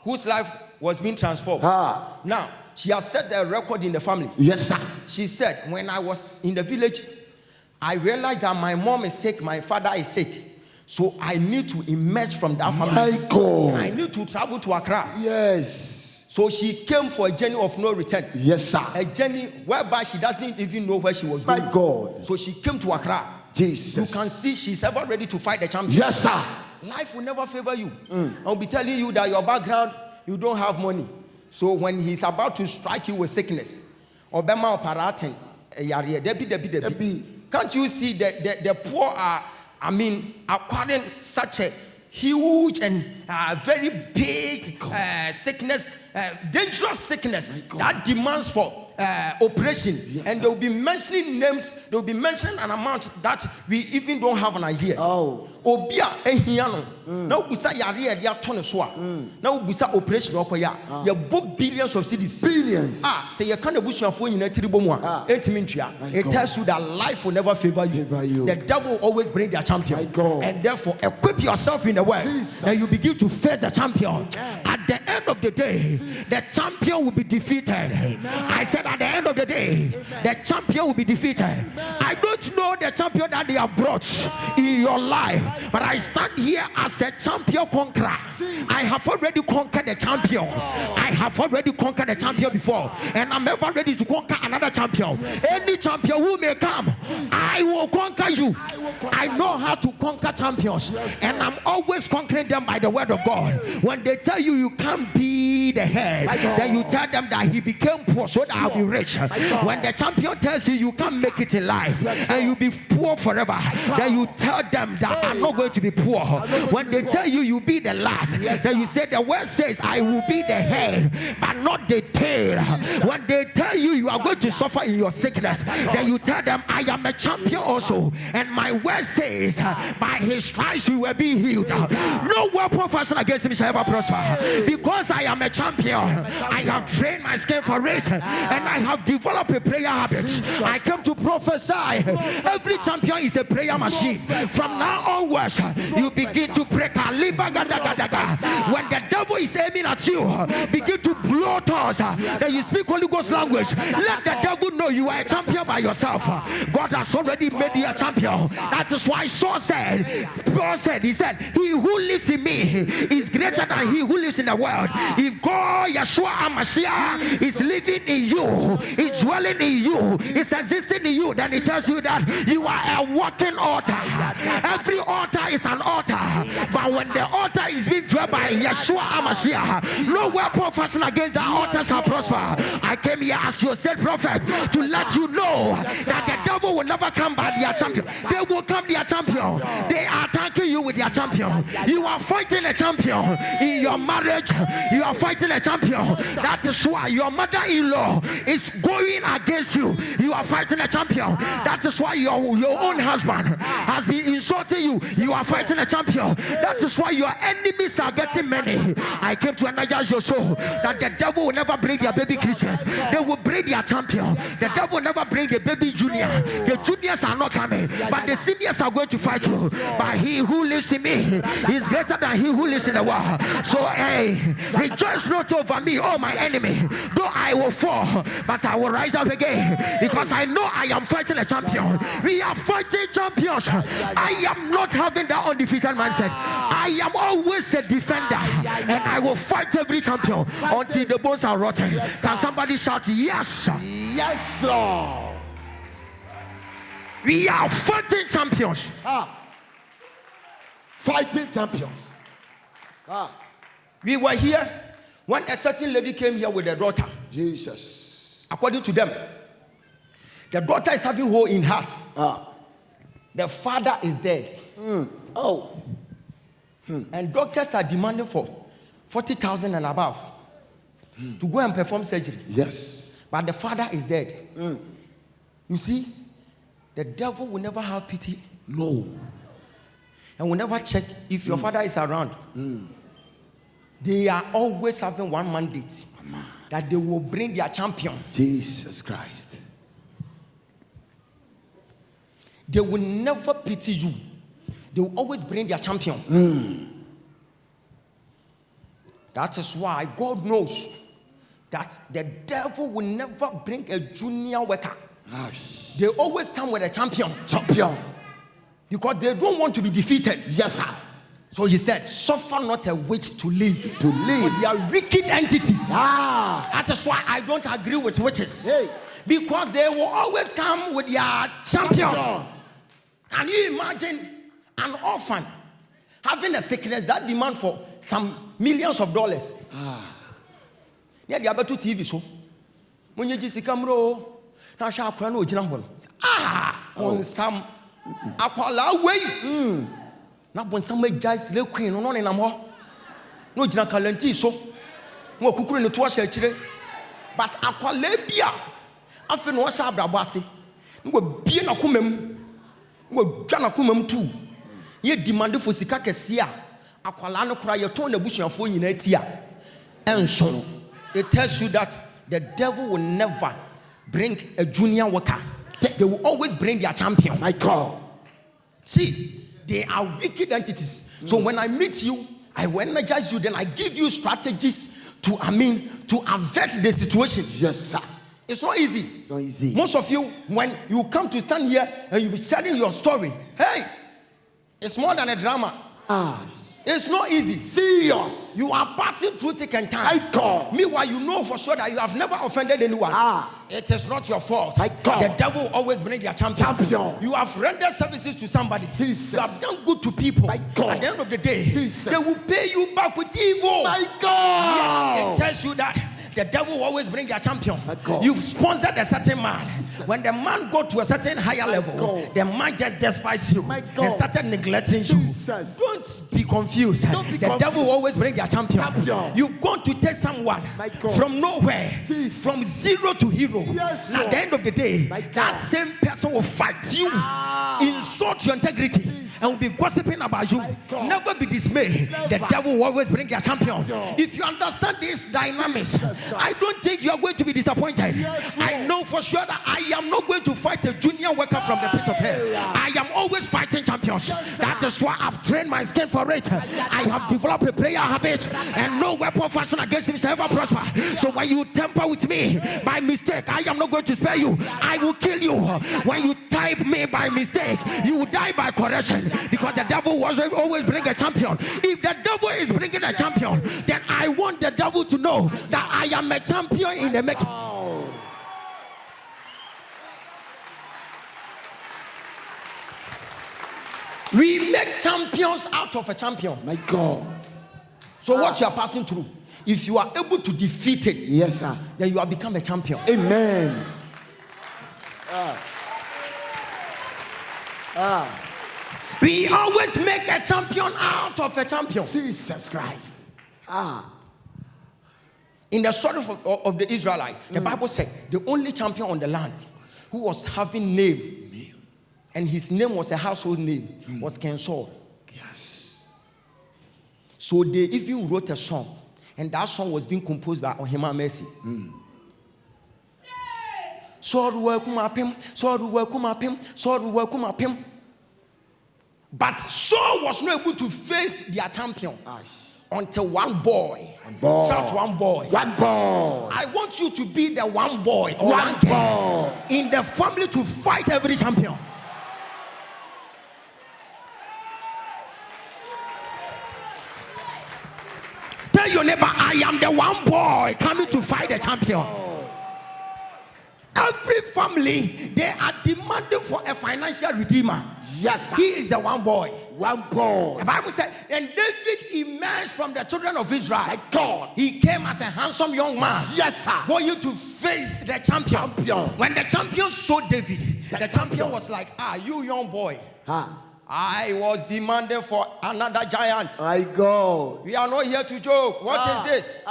whose life was being transformed. Now, she has set the record in the family. Yes, sir. She said, when I was in the village, I realized that my mom is sick, my father is sick. So I need to emerge from that family. My God. I need to travel to Accra. Yes. So she came for a journey of no return. Yes, sir. A journey whereby she doesn't even know where she was going. My God. So she came to Accra. Jesus. You can see she's ever ready to fight the champion. Yes, sir. Life will never favor you. I'll be telling you that your background, you don't have money. So when he's about to strike you with sickness, Obama operating, can't you see that the poor are, acquiring such a huge and very big sickness, dangerous sickness that demands for operation. Yes, and they'll be mentioning names, they'll be mentioning an amount that we even don't have an idea. Obia ehiano na ubusa yare ya tone so a na ubusa operation okoya ya book billions of cedis. Billions. Say you can abusuafo nyina tiribo mu a etimi ntua. It tells you that life will never favor you. The devil will always bring their champion. And therefore equip yourself in the word and you begin to face the champion. At the end of the day, the champion will be defeated. I said at the end of the day, the champion will be defeated. I don't know the champion that they have brought in your life, but I stand here as a champion conqueror. I have already conquered the champion. I have already conquered the champion before, and I'm ever ready to conquer another champion. Any champion who may come, I will conquer you. I know how to conquer champions, and I'm always conquering them by the word of God. When they tell you you can't be the head, then you tell them that he became poor so that I'll be rich. When the champion tells you you can't make it in life and you'll be poor forever, then you tell them that I'm not going to be poor. When they tell you you'll be the last, then you say the word says I will be the head but not the tail. When they tell you you are going to suffer in your sickness, then you tell them I am a champion also, and my word says by his stripes you will be healed. No weapon fashioned against me shall ever prosper, because I am a champion. I have trained my skin for it, and I have developed a prayer habit. I come to prophesy. Every champion is a prayer machine. From now onwards, you begin to pray. When the devil is aiming at you, begin to blow thoughts. Then you speak Holy Ghost language. Let the devil know you are a champion by yourself. God has already made you a champion. That is why Saul said, Paul said, he said, he who lives in me is greater than he who lives in the world. If God, Yeshua HaMashiach, is living in you, is dwelling in you, is existing in you, then it tells you that you are a walking altar. Every altar is an altar, but when the altar is being dwelt by Yeshua HaMashiach, no weapon fashioned against the altar shall prosper. I came here as your said prophet to let you know that the devil will never come by their champion. They will come their champion. They are attacking you you with your champion. You are fighting a champion in your marriage. You are fighting a champion. That is why your mother-in-law is going against you. You are fighting a champion. That is why your own husband has been insulting you. You are fighting a champion. That is why your enemies are getting many. I came to energize your soul that the devil will never bring their baby Christians. They will bring their champion. The devil will never bring the baby junior. The juniors are not coming, but the seniors are going to fight you. But he who lives in me is greater than he who lives in the world. So hey, rejoice not over me, oh my enemy. Though I will fall, but I will rise up again, because I know I am fighting a champion. We are fighting champions. I am not having that undefeated mindset. I am always a defender, and I will fight every champion until the bones are rotten. Can somebody shout yes? Yes, Lord. We are fighting champions. Fighting champions. We were here when a certain lady came here with a daughter. Jesus. According to them, the daughter is having hole in heart. The father is dead. And doctors are demanding for 40,000 and above to go and perform surgery. Yes. But the father is dead. You see, the devil will never have pity. No. And will never check if your father is around. They are always having one mandate, that they will bring their champion. Jesus Christ. They will never pity you. They will always bring their champion. That is why God knows that the devil will never bring a junior worker. They always come with a champion. Because they don't want to be defeated. Yes, sir. So he said, suffer not a witch to live. They are wicked entities. That is why I don't agree with witches. Because they will always come with their champion. Can you imagine an orphan having a sickness that demand for some millions of dollars? Yeah, they are better TV show. When you just come now shall on some aquala way. Now when somebody just look queen no in no jina kalenti so no kukuru ne to ahye but aquala bia afi no sha abrabase no bie na komam no dwa na komam tu ye demand for sika kese a aquala no kura ye ton na busuafo nyina tia enso. It tells you that the devil will never bring a junior worker. They will always bring their champion. My God. See, they are wicked entities. So when I meet you, I will energize you, then I give you strategies to avert the situation. Yes, sir. It's not easy. It's not easy. Most of you, when you come to stand here and you be sharing your story, hey, it's more than a drama. It's not easy. Serious. You are passing through thick and thin. My God. Meanwhile, you know for sure that you have never offended anyone. It is not your fault. My God. The devil will always bring their champion. You have rendered services to somebody. Jesus. You have done good to people. My God. At the end of the day, Jesus. they will pay you back with evil. My God. Yes, it tells you that the devil will always bring their champion. You've sponsored a certain man. Jesus. When the man got to a certain higher level, the man just despised you and started neglecting you. Don't be confused. The devil will always bring their champion. You're going to take someone from nowhere, from zero to hero. Yes, at the end of the day, that same person will fight you, insult your integrity, and will be gossiping about you. Never be dismayed. The devil will always bring their champion. If you understand this dynamics, I don't think you are going to be disappointed. I know for sure that I am not going to fight a junior worker from the pit of hell. I am always fighting champions. That is why I've trained my skin for it. I have developed a prayer habit, and no weapon fashioned against me shall ever prosper. So when you tamper with me by mistake, I am not going to spare you. I will kill you. When you type me by mistake, you will die by correction, because the devil was always bring a champion. If the devil is bringing a champion, then I want the devil to know that I am a champion in the making. We make champions out of a champion. My God. So what you are passing through, if you are able to defeat it, yes, sir, then you have become a champion. We always make a champion out of a champion. Jesus Christ. In the story of the Israelites, the Bible said the only champion on the land who was having name, and his name was a household name, was King Saul. Yes. So they even wrote a song, and that song was being composed by Ohima Mercy. Saul welcome up him, Saul welcome up him, Saul welcome up him. But Saul was not able to face their champion until one boy. Shout one boy. One boy. I want you to be the one boy or One one girl in the family to fight every champion. Tell your neighbor, I am the one boy coming to fight the champion. Every family, they are demanding for a financial redeemer. Yes, sir. He is the one boy. One boy. The Bible said, and David emerged from the children of Israel. My God. He came as a handsome young man. Yes, sir. Going to face the champion. When the champion saw David, the champion was like, you young boy. I was demanding for another giant. My God. We are not here to joke. What is this?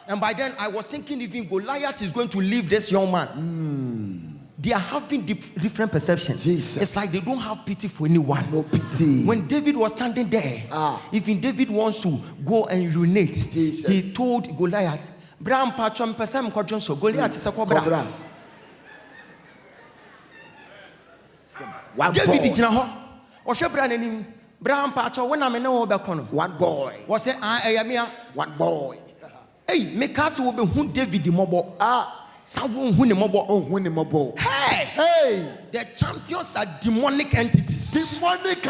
And by then, I was thinking even Goliath is going to leave this young man. They are having different perceptions. Jesus. It's like they don't have pity for anyone. No pity. When David was standing there, even David wants to go and urinate, Jesus. he told Goliath, Bram Patron Pesam Quadron, Goliath is a cobra. David did not. Bram Patron, when I'm in one boy. Was it one boy. Hey, make us will be who David the mobile. Someone who the mobile. Hey, the champions are demonic entities. Demonic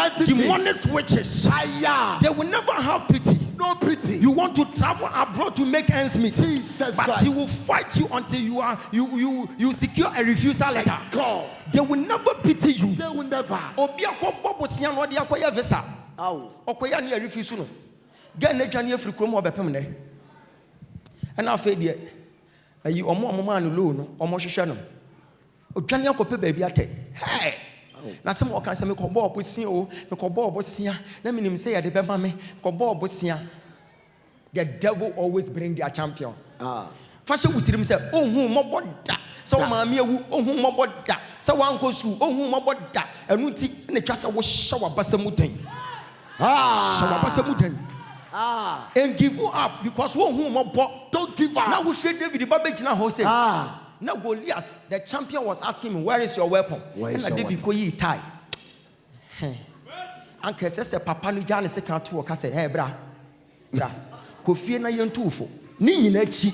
witches. They will never have pity. No pity. You want to travel abroad to make ends meet. Jesus but Christ. He will fight you until you secure a refusal letter. God. They will never pity you. They will never. Okoya ni refuse no. Get na dwane afiri krom obepem ne. And afei de ayi omo man lo no omo hwehwe no. Odwane akope baabi ate. Hey. Na sem o kan se me ko bo obosia o, me ko bo obosia. Na minim say ya de bema me, ko bo obosia. The devil always bring their champion. Fashion wutirim say ohun mobo da. So maami ewu ohun mobo da. So wan ko su ohun mobo da. Enu ti na twa se wo hye wabasa mu dan. And give you up because one don't give up. Now we should David the Bible now say. Now Goliath, the champion was asking him, where is your weapon? And David ko yi tie. Uncle says papa no jane se kan to work say, hey bra. Ko fie na yentufo. Ni nyina chi.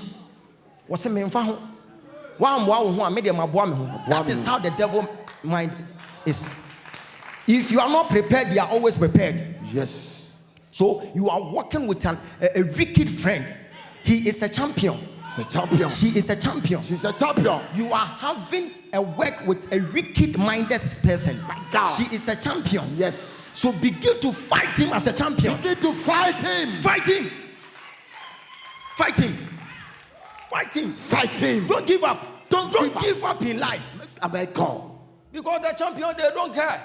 Wo se me mfa ho. Wa mwa wo ho a me de maboa me ho. That is how the devil mind is. If you are not prepared, you are always prepared. Yes. So you are working with a wicked friend. He is a champion. He's a champion. She is a champion. She's a champion. You are having a work with a wicked-minded person. My God. She is a champion. Yes. So begin to fight him as a champion. Begin to fight him. Fight him. Fight him. Fight him. Fight him. Don't give up. Don't give up in life. Because the champion, they don't care.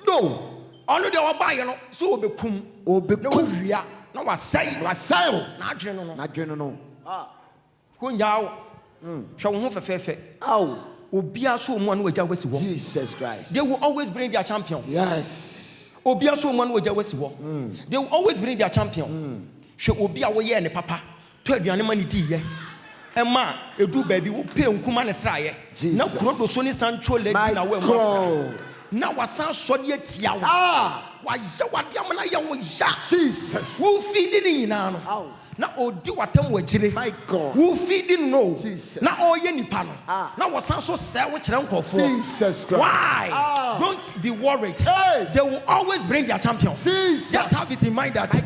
No. Only they will buy, you know. So be kum. No was say. Not general. Jesus Christ. They will always bring their champion. Yes. They will always bring their champion. She will be away and papa. 12 years money tea. Emma, you do baby will pay Kumanesraye. Now, Krodo Sony Sancho lady now was sound so yet. Why, what Yamana Jesus. Who feeding in now? Now, do what I'm with my God. Who feeding no? Jesus. Now, all any panel. Now, was so sad with uncle for Jesus Christ. Why? Don't be worried. Hey. They will always bring their champion. Jesus. Just have it in mind that the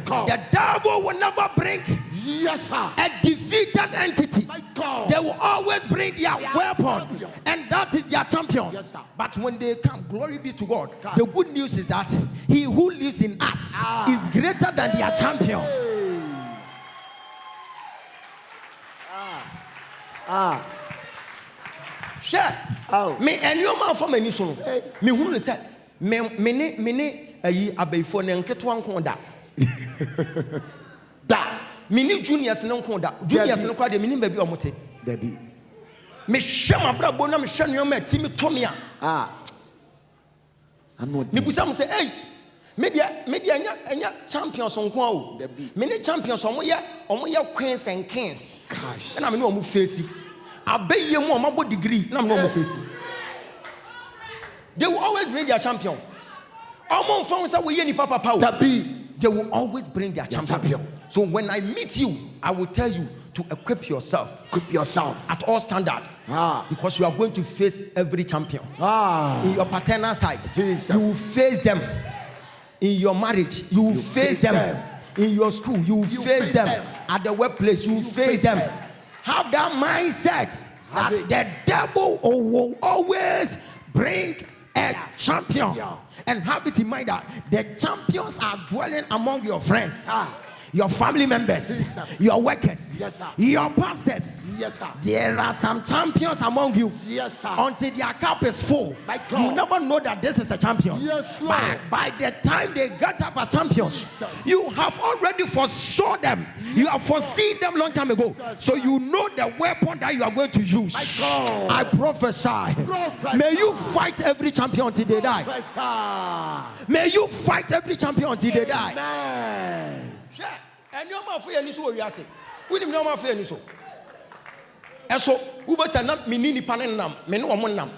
devil will never bring a defeated entity. They will always bring their weapon, and that is their champion. Yes, but when they come, glory be to God. The good news is that he who lives in us is greater than their champion. Sure. Me and your man from any solo. Me who said, me ayi abayfo ne nketo anko da da mini juniors ne nko da juniors ne kwa de mini ba bi omote da bi me hwe mabrabo na me hwe nneoma timi tomi a me busa mo say hey media enya champions nko o me ne champions omoye queens and kings na me no omo face abaye mu omabo degree na me no omo face they will always bring their champion omo fun say we ye ni papa they will always bring their champion. So when I meet you, I will tell you to equip yourself at all standard, because you are going to face every champion. In your paternal side, Jesus. You will face them. In your marriage, you will face them. In your school, you will face them. At the workplace, you will face them. Have that mindset that the devil will always bring a champion. And have it in mind that the champions are dwelling among your friends, your family members, your workers, your pastors. There are some champions among you. Until their cup is full, you never know that this is a champion. By the time they get up as champions, you have already foresaw them. You have foreseen them long time ago. So you know the weapon that you are going to use. I prophesy. May you fight every champion until they die. May you fight every champion until they die. And no more for any so we are saying. We need no more for any so. And so, who was not Minini Panenam, Menu Amonam.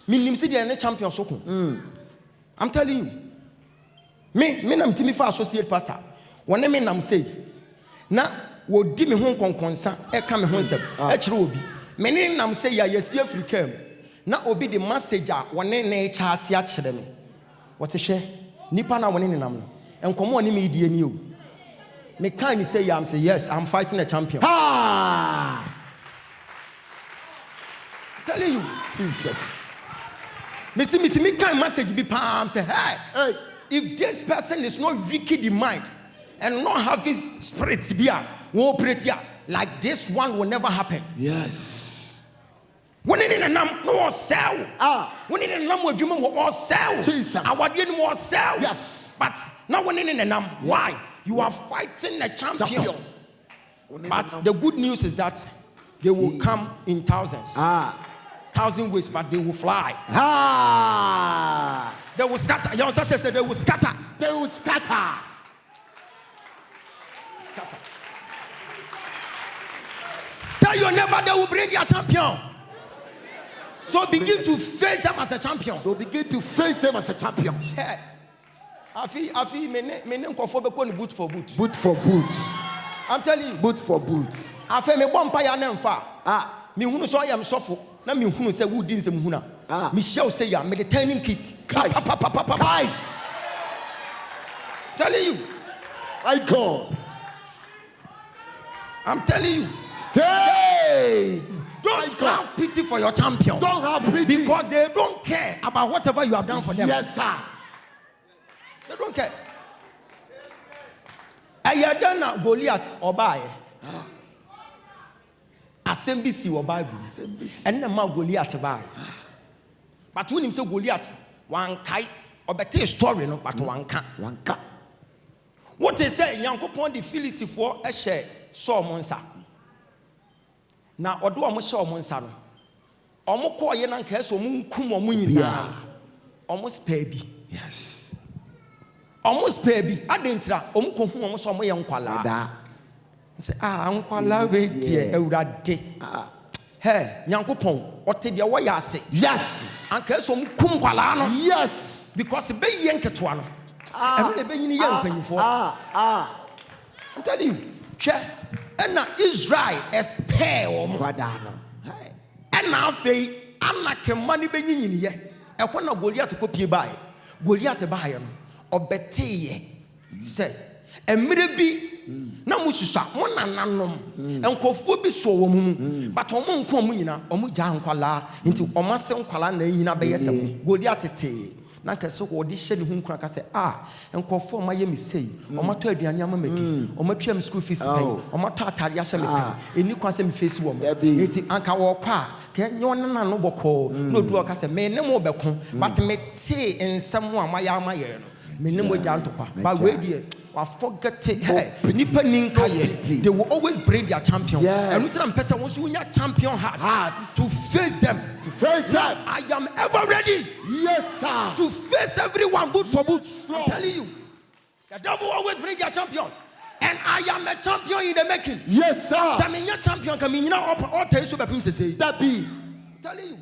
Minim City and a champion so. I'm telling you. Me, Timmy for associate pastor. One name I'm saying. Now, what did me home consa, a come home, a chrubi. Many nam say, yes, you came. Now, will be the messenger one name chat yatched. What's a share? Nipana one in nam. And come on, immediate you. Me kind say yeah, I'm say yes, I'm fighting a champion. I'm telling you, Jesus. Me kind message be palm say, hey, if this person is not wicked in mind and not having spirit to be like this one will never happen. Yes. When in a nam no sell. When in a nam with you more sell. Jesus. Our dear more sell. Yes. But now when in a nam, why? You are fighting a champion. But the good news is that they will come in thousands. 1,000 ways, but they will fly. They will scatter. Your sister said they will scatter. They will scatter. Tell your neighbor they will bring your champion. So begin to face them as a champion. Yeah. I feel many boot for boot. Boot for boots. I'm telling you. Boot for boots. I feel me bompa ya nemfa. Me hunu so I am suffer. Na me hunu say who din sem huna. Michelle say ya me the turning kick. Guys. Telling you. I go. I'm telling you. Stay. Don't have pity for your champion. Don't have pity. Because they don't care about whatever you have done for them. Yes, sir. They don't care. Ayadana Goliath obaye. Assembly si or Bible. And the man Goliath buy. But when him say Goliath, one kai or better story no, but one can. What they say, Yankopon the Philistine for a share saw monsa. Now odo amo saw monsa no. Omo ko ye nan ka so mu kum omo nyina. Omo spare bi. Yes. Almost baby, adentra, omuko hu omo so mo ye nkwala. Say nkwala we die ewurade. Hey, Nyankopon, ote de wo ya ase. Yes. Anka so kum kwala no. Yes. Because be ye nketo ano. Eno le be nyini ye mpanyifo. I'm telling you, che, na Israel espare omo. Kwada no. Hey. Na afei, anake mani be nyini ye. Ekwo na Goliath ko pie bae. Goliath bae no. Obeteye say emire bi na mususa mo nananom enkofo bi so wo mu but omo nko omo nyina omo ja nkwala nti omase nkwala na nyina be yesem Goliath tete na kase wo de hye ne hu nkura ka say enkofo ma ye misei omo to aduane ama medi omo twam school fees pay omo to atare ya hye me pay eni kwa se me face wo mo nti anka wo kwa ke nyo nana no boko no du o ka say me ne mo beko but me te ensem a ma ya ma ye no Minimum jantopa. But wait here. I forget it. Hey, they will always break their champion. And some person wants to win your champion heart to face them. To face them. I am ever ready. Yes, sir. To face everyone good for good. I'm telling you. The devil always bring their champion. And I am a champion in the making. Yes, sir. Saminya champion coming in all tell you that be. I'm telling you.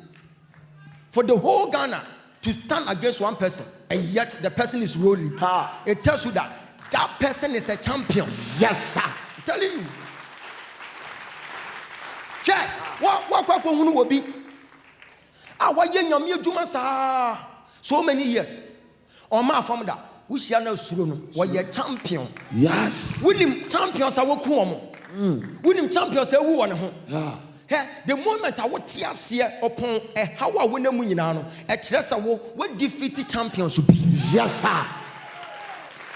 For the whole Ghana to stand against one person and yet the person is rolling. It tells you that person is a champion. Yes, sir. I'm telling you. Check. What will be? So many years. On my family, we shall know soon. Why you champion? Yes. Winning champions are welcome. Winning champions are who one. The moment I would see upon a how I win a winner, a chess what defeated champions should be. Yes, sir.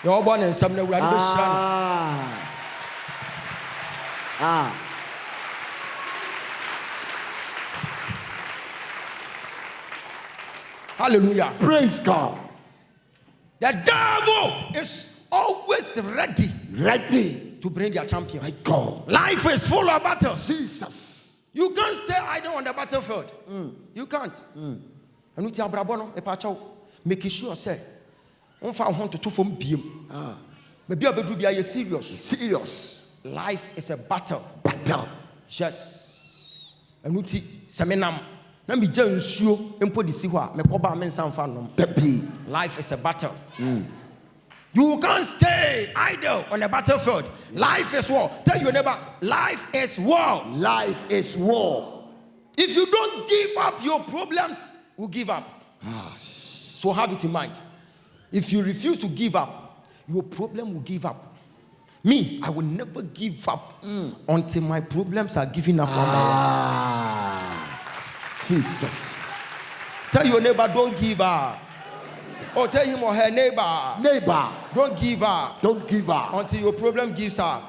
You're born in some way. Hallelujah. Praise God. The devil is always ready to bring their champion. My God. Life is full of battles. Jesus. You can't stay idle on the battlefield. You can't. And with your brabono, a pacho, make sure say, on found one to two from beam. Maybe I be serious. Serious. Life is a battle. Battle. Yes. And with seminam. Let me just show and put the siwa. Me koba men san fan. Life is a battle. You can't stay idle on the battlefield. Life is war. Tell your neighbor, life is war. Life is war. If you don't give up, your problems will give up. So have it in mind. If you refuse to give up, your problem will give up. Me, I will never give up until my problems are giving up. Jesus. Tell your neighbor, don't give up. Or tell him or her neighbor, don't give up. Don't give up until your problem gives up.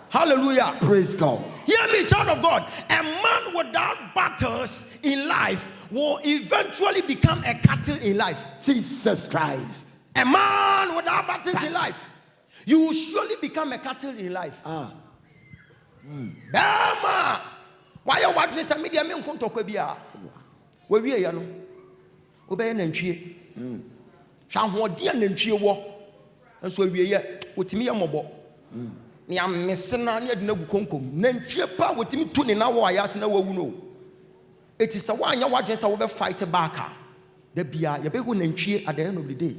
Hallelujah. Praise God. Hear me, child of God. A man without battles in life will eventually become a cattle in life. Jesus Christ. A man without battles in life, you will surely become a cattle in life. Bama. Why you watching some media? Me unko tokwe biya. We wie ya no. Obey nantwie. Hwa hode nantwie wo. Enso wie ye, wotimi ye mobo. Ni amesena na de nagu konkom. Nantwie pa wotimi tu ne na wo ayase na wawu no. Eti se wanya wadwen se wo be fight back. The bia ye be go nantwie at the end of the day.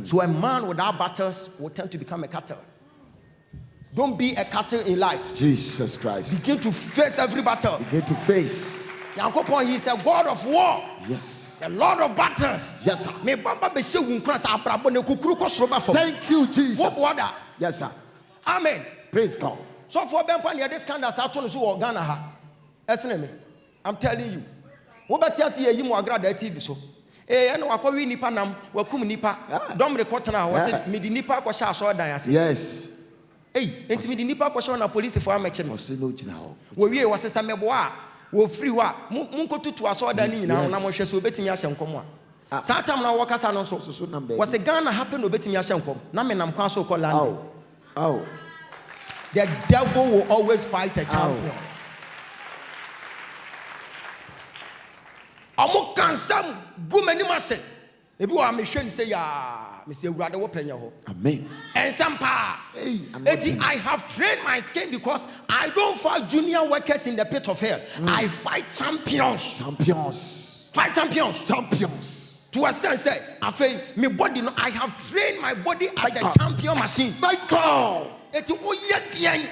So a man without battles will tend to become a cattle. Don't be a cattle in life. Jesus Christ. Begin to face every battle. Begin to face. Yankopon, he is a God of war. Yes. A Lord of battles. Yes, sir. Thank you, Jesus. What order? Yes, sir. Amen. Praise God. So for Bempan, this kind of Saturn so Ghana. I'm telling you. What about you see you agra that TV so? Eh, I know I nipa nam, wakum nipa. Don't record now. Was it midi nipa kwa sha so dan ase? Yes. Hey, enti midi nipa kwa sha na police for ameche me. We wie was say meboa. Wo free wa munko tutu aso da ni na na mo hwe so obetimi ahye nkom a satam na wo kasa no so was a Ghana happen obetimi ahye nkom na me nam kwa so ko land. The devil will always fight a champion. Amo kansam gumani mase ebi wa me hwe ni say ya me say urade wo panya ho. Amen. And some power. I have trained my skin because I don't fight junior workers in the pit of hell. I fight champions. Fight champions. To a sense, I say, my body. I have trained my body as a champion machine. My God. It's yet the end.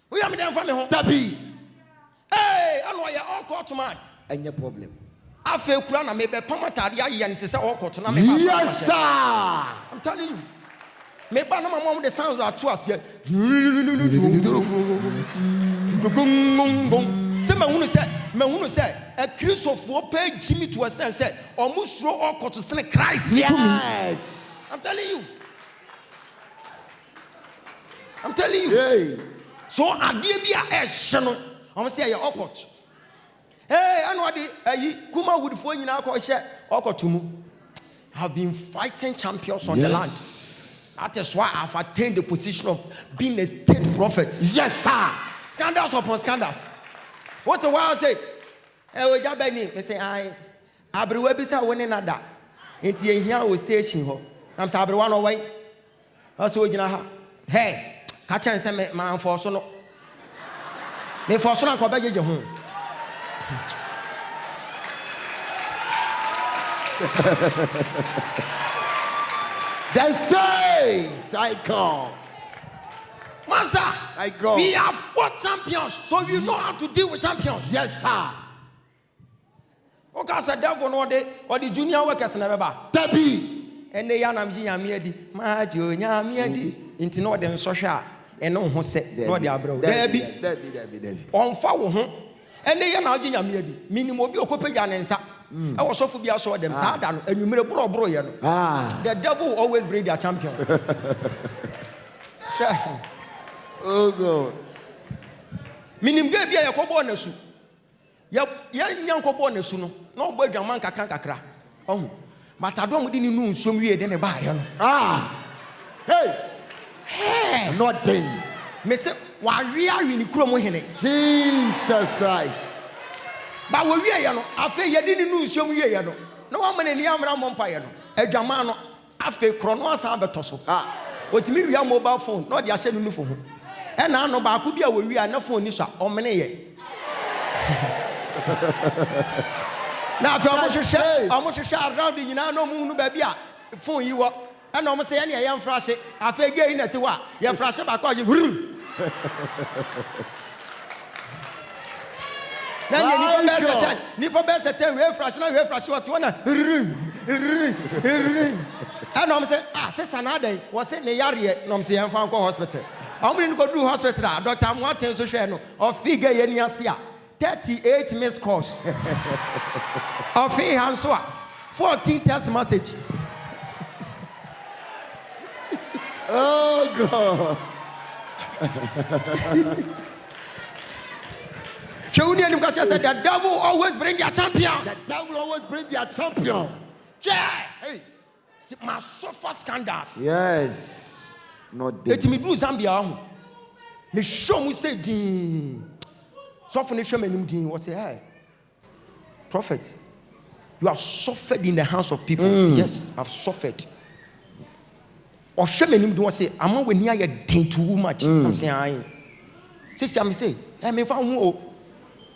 We are me family home. Hey, I know you're all caught man. Any problem. I feel Kurana maybe Pamataria and to say all caught. Yes, sir. I'm telling you. Maybe my mom the sounds are to us here. Say me who say a Christopher pay Jimmy to a sense said almost throw all caught to send Christ. Yes. I'm telling you. I'm telling you. Hey. So Adibia Eshano. I'm say you're awkward. Hey, I know the Kuma would phone you now call share awkward to move. have been fighting champions on the land. That is why I've attained the position of being a state prophet. Yes, sir. Scandals upon scandals. What the world say? Ogyaba ni me say I abrewa bi say woni nada. Enti ehia o station ho. Nam say abrewa no wai. Aso ogina ha. Hey, ka chen say me man for so no. Me for so na ko bejeje ho. The state I come. Master, I go. We are 4 champions, so you know how to deal with champions. Yes, sir. Okay, so devil no or the junior workers never ba. Debbie. And the yanam ji yamiedi. Ma jo yamiedi. Inti no den social. And no ho se. No dia bro. Debbie. On fa wo ho. And the yanam ji yamiedi. Minimum bi okopeja nensa. I was so for be saw them sad and you made a bro. The devil will always bring their champion. Oh God. Minim ge bia yakobo na su. Ya nyankobo na su no. Na ogba dwaman kakra. Oh. Matadom di ni nu nsom wie de ne ba ye no. Hey. Nothing. Me say wa wi ni kuro mo hene. Jesus Christ. Ba wo wie ye no. Afa ye di ni nu nsom wie ye no. Na wa mane ni amra mo mpa ye no. Adwaman no afa kuro no asa abetoso. Otimi wi mobile phone no de ahye nu fo ho. E na no ba ko bia wo wi na phone ni so omene ye. Na afa omo hwehwe around nyina no mu nu ba bia phone yi wo. E na omo se ye na ye mfra hye afa ge yi na ti wa ye mfra hye ba ko je. Na nipa be satan we mfra hye na we mfra hye what wona. And I'm saying, sister, nada. Was it the yard? No, I'm saying, I'm hospital. I'm going to go to hospital. Doctor, Martin, so share no. Or figure any asia. 38 missed calls. Or fee answer. 14 text message. Oh God. The devil always bring their champion. The devil always bring their champion. Hey. My suffer scandals. Yes. Not it me do Zambia. Me show me say di. So for show me din was say hey. Prophet, you have suffered in the hands of people. Yes, I've suffered. Or show me do say am when here you din too much. I'm saying I. Say I'm say, hey me fa hu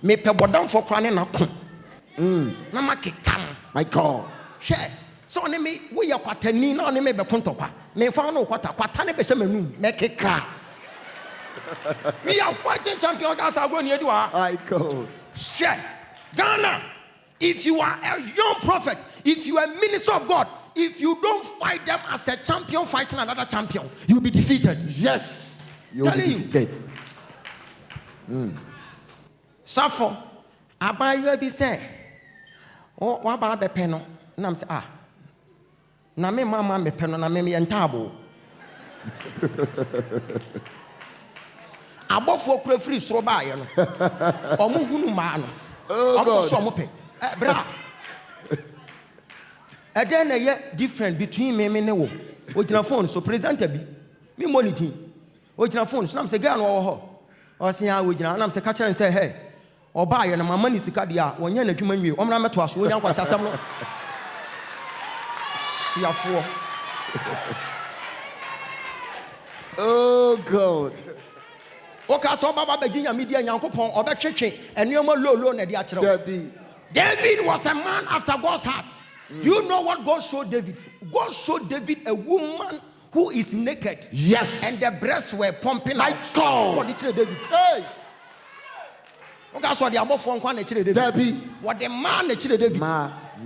me pe bodam for kra na ko. Na makeka. My God. Share. So ne me we ya kwatani na ne me be kontokwa me fa no kwata ne be se manu mekeka. We are fighting champions as I go near you. I go. Share. Ghana, if you are a young prophet, if you are a minister of God, if you don't fight them as a champion fighting another champion, you'll be defeated. Yes. You'll be defeated. Suffer. Abayo be say, oh, what about the penal? Nam say, na me mama me peno na me yentabo abofo kura free soro ba ye no omo hunu ma no omo so omo pe bra eden na ye different between me ne wo ogina phone so presenter bi me monitor ogina phone so nam say girl no wo ho o se ya ogina nam say ka kire say hey oba ye na mama ni sika dia wonya na dwuma nwie omna meto aso wonya kwasa asem no. Oh God. Okay, so Baba Virginia media Yankopon or Betching and you low na dia chiro. David was a man after God's heart. Do you know what God showed David? God showed David a woman who is naked. Yes. And the breasts were pumping out. God. What did David? Hey. Okay, so the above one David. What the man David?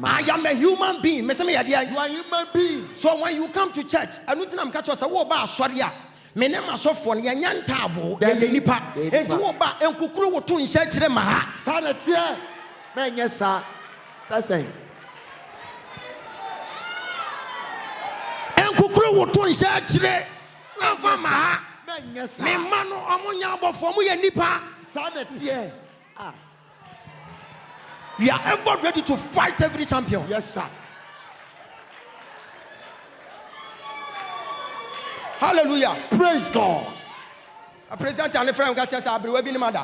I am a human being. You are a human being. So when you come to church, I don't think I'm catching us. What about Sharia? Me name is Sofon. Ya nyantabo. Ya nipa. Enti wo ba enkukuru wo to nhyɛ kyerɛ ma ha. Sanatie. Na nyɛ sa. Sasen. Enkukuru wo to nhyɛ kyerɛ. Afa ma ha. Na nyɛ sa. Me ma no omo nya abɔfo mo yɛ nipa. Sanatie. We are ever ready to fight every champion. Yes, sir. Hallelujah. Praise God. A president and a friend got us a wedding mother.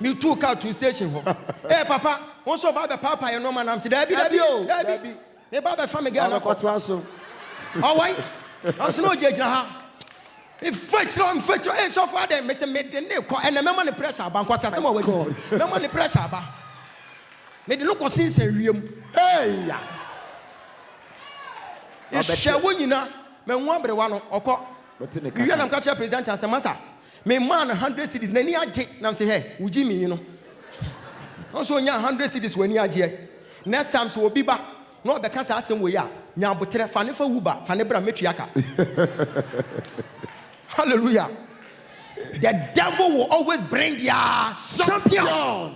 Me too car to station. Hey, Papa, also about the Papa, and no man, I'm saying, Debbie. Me baba family girl na kwatu aso. Why? I'm so no judge na ha. If fetch eh so far them me say me de ne ko and me man pressure ba kwasa say mo wadi. Me man pressure ba. Me de look since wiem. Hey ya. E hwe wo nyina me hu abrewa no okọ. You am catch president and say masa. Me man 100 cities na ni age na say hey, uji me no. Also nya 100 cities when ni age. Next time so obi ba no be kasa asem we ya nya botere fa ne fa wuba fa ne bra metuaka. Hallelujah. The devil will always bring their champion.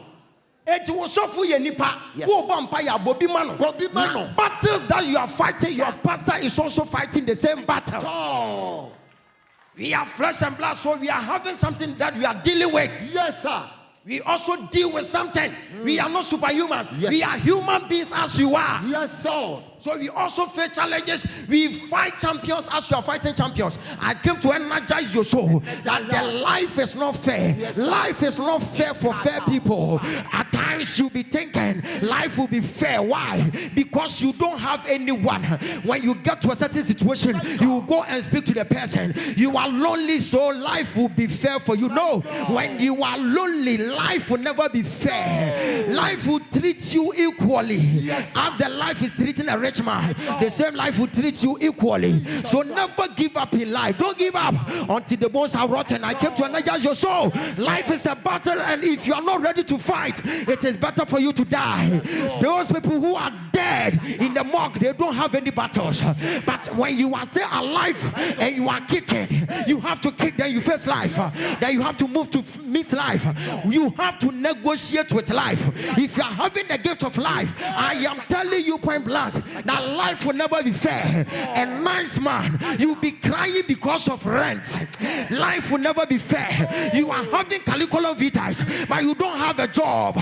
It will suffer your nipa. Wo bompa ya bobi mano. Battles that you are fighting, your pastor is also fighting the same battle. Oh. We are flesh and blood, so we are having something that we are dealing with. Yes, sir. We also deal with something. We are not superhumans. Yes. We are human beings as you are. Yes, sir. So we also face challenges. We fight champions as you are fighting champions. I came to energize your soul that the life is not fair. Yes, life is not fair for fair people. At times you'll be thinking life will be fair. Why? Because you don't have anyone. When you get to a certain situation, you will go and speak to the person. You are lonely, so life will be fair for you. No, when you are lonely, life will never be fair. Life will treat you equally as the life is treating a rich man. The same life will treat you equally. So never give up in life. Don't give up until the bones are rotten. I came to energize your soul. Life is a battle, and if you are not ready to fight, it is better for you to die. Those people who are dead in the morgue, they don't have any battles. But when you are still alive and you are kicking, you have to kick, then you face life. Then you have to move to meet life. You have to negotiate with life. If you are having the gift of life, I am telling you point blank that life will never be fair. A nice man, you'll be crying because of rent. Life will never be fair. You are having curriculum vitae, but you don't have a job.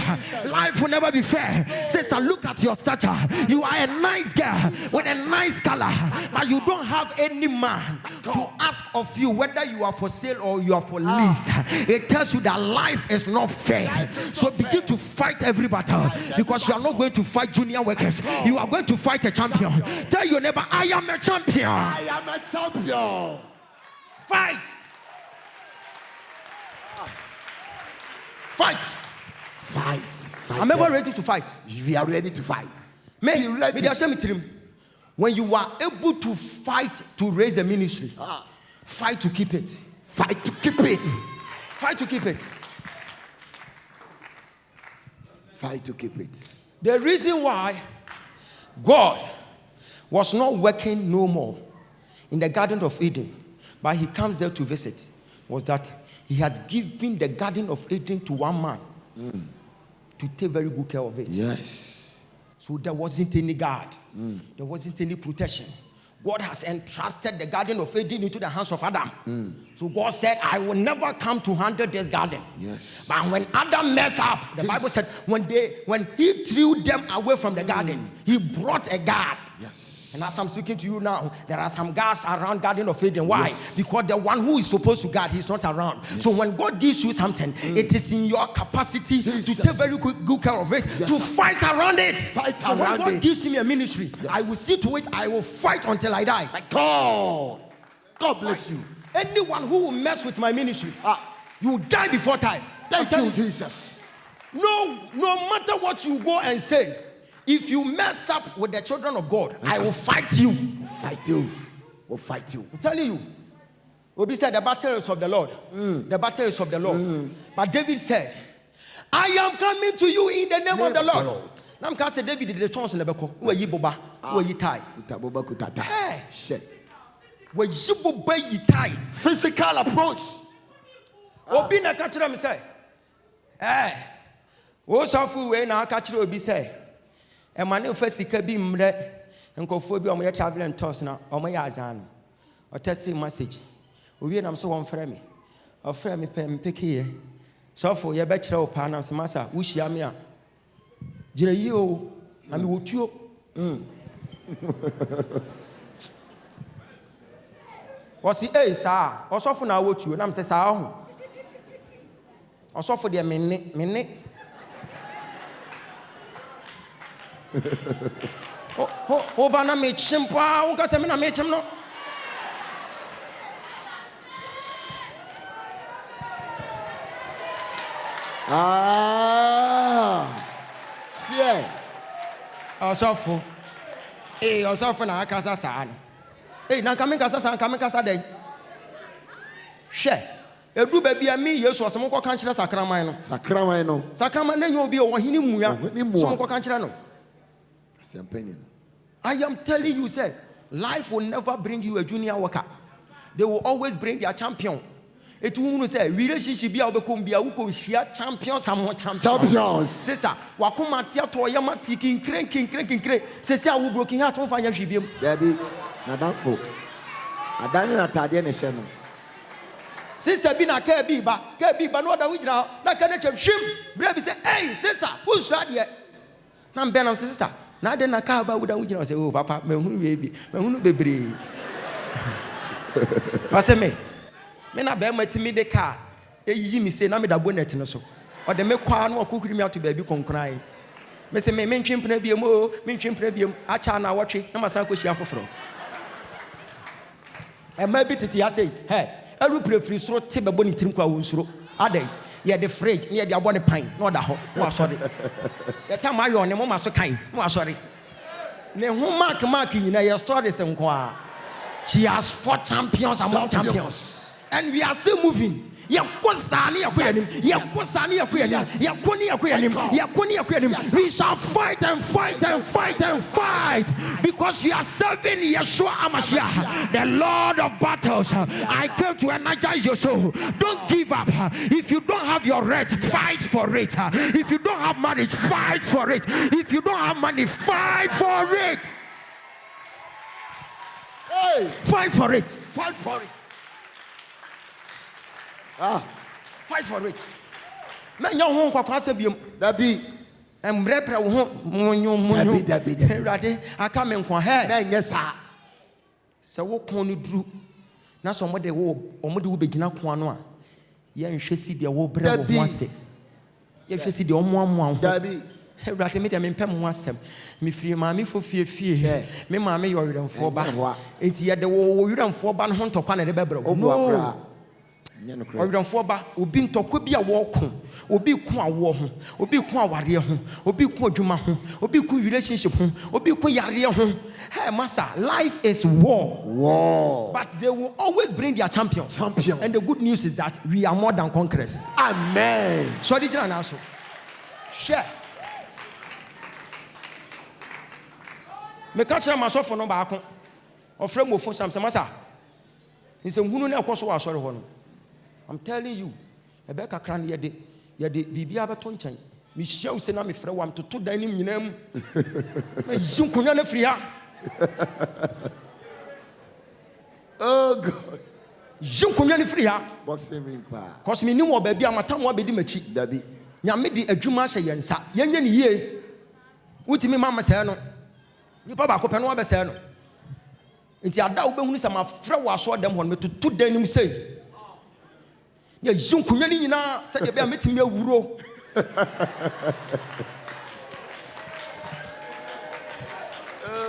Life will never be fair. Sister, look at your stature. You are a nice girl with a nice color, but you don't have any man to ask of you whether you are for sale or you are for lease. It tells you that life is not fair. So begin to fight every battle, because you are not going to fight junior workers. You are going to fight a champion. Tell your neighbor, I am a champion. I am a champion. Fight. Fight. Fight. I'm ever ready to fight. We are ready to fight. When you are able to fight to raise a ministry, fight to keep it. Fight to keep it. Fight to keep it. Fight to keep it. The reason why God was not working no more in the Garden of Eden, but he comes there to visit, was that he has given the Garden of Eden to one man to take very good care of it. Yes. So there wasn't any guard. There wasn't any protection. God has entrusted the Garden of Eden into the hands of Adam. So God said, I will never come to handle this garden. Yes. But when Adam messed up, the Bible said, when he threw them away from the garden, he brought a guard. Yes. And as I'm speaking to you now, there are some guards around Garden of Eden. Why? Yes. Because the one who is supposed to guard, he's not around. Yes. So when God gives you something, it is in your capacity to take very good care of it, to fight around it. So when God gives me a ministry, I will see to it, I will fight until I die. God bless you. Anyone who will mess with my ministry, you will die before time. Thank you, Jesus. No matter what you go and say, if you mess up with the children of God, I will fight you. We'll fight you. I'm telling you. Obi said, the battle is of the Lord. The battle is of the Lord. But David said, I am coming to you in the name of the Lord. Now I'm say David did the chance in the Beko. Where you boba? Where you tie? Hey. Where you boba you tie? Physical approach. Obi na catch them say, hey, what's up for when I catch you? Obi say, a man who first can be mre and go for be on my travel and toss now on my azan or testing message. We am so one for me. Or friend me pen pick here. So for your bachelor panels, massa, wish yamia. Jirayo, I mean, what you Was he, hey, sir, or so for now, what you and I'm saying, or so for the minute. Oh, Bana made chimpa, Casamina made him no. Seer. Osofo. Eh, osofo na akasa saa no. Eh, na kame kasa dey. Hwe. Edu ba bia me Yesu osemo ko kan kire sakraman no. Sakraman na nyo bi o hini muya. So ko kan kire no. I am telling you, say, life will never bring you a junior worker. They will always bring their champion. It will say relationship be obekom bia wo ko shia champions am champions. Sister, wakoma tia to yama tikin kren. Say awu broken heart won fa nya hwebiem. Baby, na danfo. Adani na tade ne hye no. Sister bi na ka bi ba no da wujina na ka na twam hwim. Bra bi say, "Hey, sister, who sha de?" Na mbenam sister. Na de na ka ba wo da wujina say, "Oh, papa, me hunu we bi. Me hunu bebre." Pass me. Me na be matimi de car eyi mi say na me da bonnet no so o de me kwa no okukuri mi ato baabi konkran me say me ntwempena biem o me ntwempena biem acha na wotwe na masan ko hia foforo e ma bi tete ya say he aru prefri soro te be boni tirim kwa wo nsuro adai ye de fridge ne de abone pan na oda ho no asori ye ta ma yo ne mo maso kan no asori ne ho mark nyina ye stories nko a she has 4 champions among champions. And we are still moving. We shall fight because we are serving Yeshua Amashiach, the Lord of battles. I came to energize your soul. Don't give up. If you don't have your right, fight for it. If you don't have marriage, fight for it. If you don't have money, fight for it. Hey, fight for it. Fight for it. Fight for it. Men young home kwakwa biom. Dabi. Embrepre wo ho monyo. Ewrade aka me nkwa he. Na nye sa. Se wo kon no duru. Na so omode wo begina kon ano a. Ye nhwe si de wo bre wo ho ase. Ye hwe si de omo ho. Dabi. Ewrade me de me pem ho asem. Me firi maame fo fie. Me maame yo weremfo ba. Enti ye de wo weremfo ba no ho ntokwa na de bebre wo. No. Oyuramfo ba obi ntokwa bi a wo obi ku awo ho obi ku aware ho obi ku adwuma ho obi ku relationship ho obi ku yare ho. Hey master, life is war, but they will always bring their champion. And the good news is that we are more than conquerors. Amen. So did you now so share me catch na masofo no ba ko ofre mo fo sam master nse hunu na ekoso wa asore ho no. I'm telling you, Ebeka kran yede bibia beto nchan. Mi hia wo se na me frɛ wam toto dan nim nyinam. Na yizun kunya na firi ha. Oh God. Yizun kunya na firi ha. Boxing ring pa. Cause me nim wo ba bia matam wo bedi machi. Dabi. Nyame di adwuma hye yensa. Yenye ne yie. Wutimi mama sɛ no. Nipa ba ko pɛ no wo be sɛ no. Nti ada wo behunu sɛ ma frɛ wo aso dem ho no toto dan nim sei. Ya yizun kunya ni nyina sɛ de bia metimi awuro.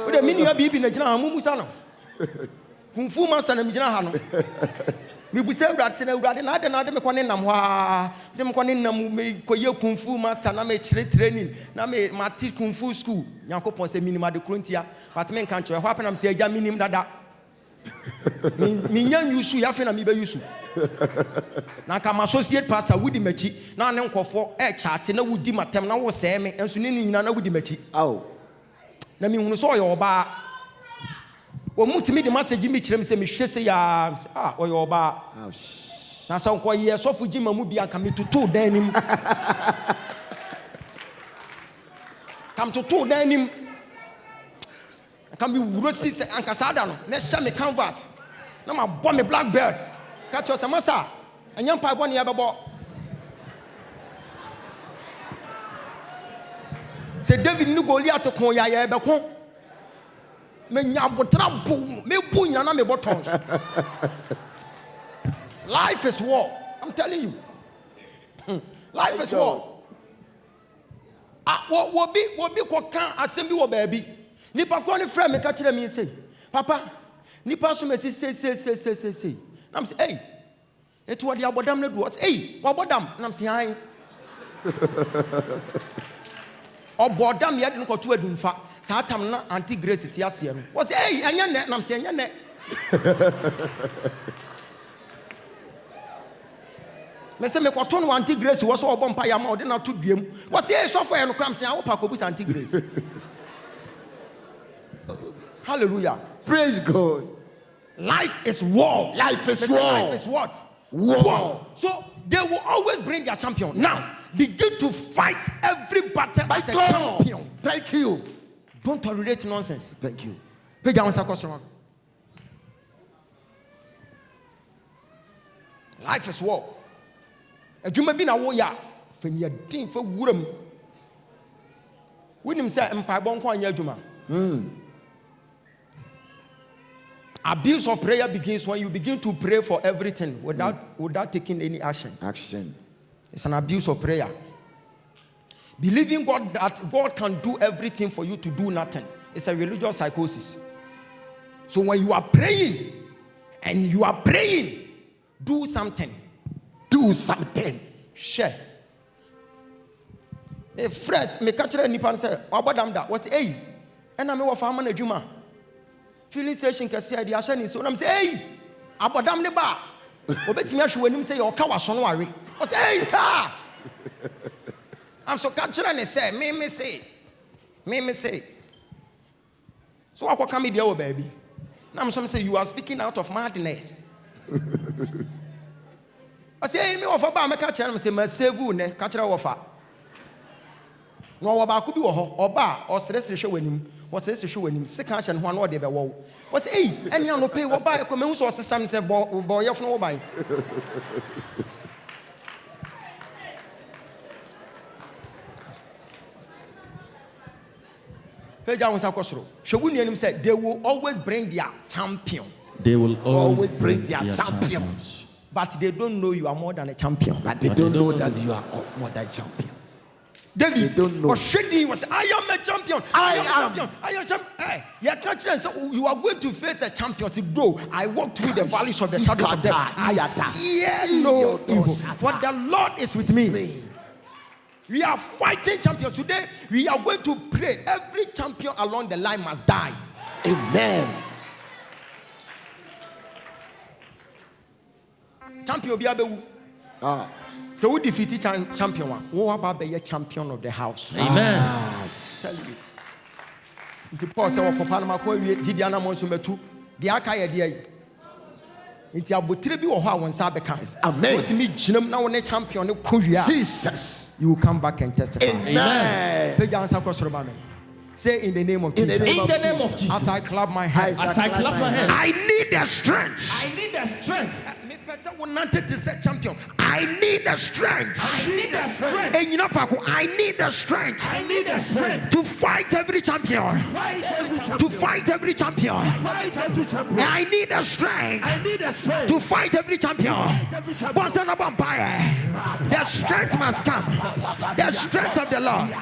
Ode mini ya bibi na gina ha mumusa no. Kumfu master na migina ha no. Me bu se awrade se na awrade na ade me kone nam ha. De me kone nam me koye kumfu master na me kire training na me mati kumfu school. Yakopon se minima de krontia. But me kan kire ho apenam se agya minim dada. Me nyan yusu ya fe na me be yusu. Na kama associate pastor wudi machi na ne nkofo e chart na wudi matem na wo se me enso ne nyina na wudi machi. Aw. Na me hunu so oyo oba. O mutimi de message mi kire me se me hwe se ya oyo oba. Na sa nko ye so fu gima mu bia kam tutu dan nim. Kam tutu dan nim. Kam bi wuro si se ankasada no na hye me canvas. Na ma bo me black belt. Catch your samasa. And young pipe 1 year babo. Say David no Goliath to Koya Becon. Me nyabotra boom. Me boom yana me buttons. Life is war. I'm telling you. Life is war. What be kokan assembly wo baby. Nipa ko ni friend me ka kire me say, Papa, nipa so me say. I'm say, hey. It what the abodam na do. Hey, what abodam? And I'm say, hi. Obodam yet no to adumfa. Sa tam na anti grace ti ase no. Was hey, anya ne? And I'm say, anya ne. Me say me kwato no anti grace wo so obompa ya ma ode na to duam. Was say so for no kram say I wo pa ko bu anti grace. Hallelujah. Praise God. Life is war. Life is war. war. Life is what? War. So they will always bring their champion. Now, begin to fight every battle as a champion. Thank you. Don't tolerate nonsense. Thank you. Life is war. If you may be na war ya, when you think for wouldn't say empire bon kwa nyajuma. Abuse of prayer begins when you begin to pray for everything without taking any action. It's an abuse of prayer. Believing God that God can do everything for you to do nothing. It's a religious psychosis. So when you are praying and you are praying, do something. Do something. Share. A fresh me catch nipa say, "Obadam da." What's hey? And I'm off farmer adwuma. Filling station kese ade ahye ni so. I'm say, "Hey, abodam ne ba." Obetimi ahwe wanim say, "Oka waso no are." What's hey, sir? I'm so catch and say, "Me say." So I come here oh baby. Now I'm say you are speaking out of madness. I say me ofa ba me catch and say, "Ma save you ne catch ofa." No oba ku bi wo ho oba osresre hwe wanim. What's this issue when him? Second and one or the wall. What's hey? Any no pay what buy a common source of some say boy of no buy. Showunian said they will always bring their champion. They will always bring their champion. But they don't know you are more than a champion. But they don't know that you are more than a champion. David don't know. Was, I am a champion. I am a champion. Hey, you are going to face a champion. Say, bro, I walk through the valleys of the shadows of death. I fear no evil. For the Lord is with me. We are fighting champions. Today, we are going to pray. Every champion along the line must die. Amen. Champion Biabewu. So we defeated champion one. Who about be a champion of the house? Amen. Tell you. The Paul said, "Wakopana makwa Gideon amonso metu. The aka ye de. Inti abotire bi wo ho a won sa beka. Amen. What me ginam na won champion ne kowia. Jesus. You will come back and testify." Amen. Page answer question ba me. Say in the name of Jesus. In the name of Jesus. As I clap my hands. As I clap my hands. I need the strength. I need the strength. Me person will not take this champion. I need the strength. I need the strength. And you know, I need the strength. I need the strength to fight every champion. To fight every champion. I need the strength. I need the strength to fight every champion. Once an vampire, the strength must come. The strength of the Lord.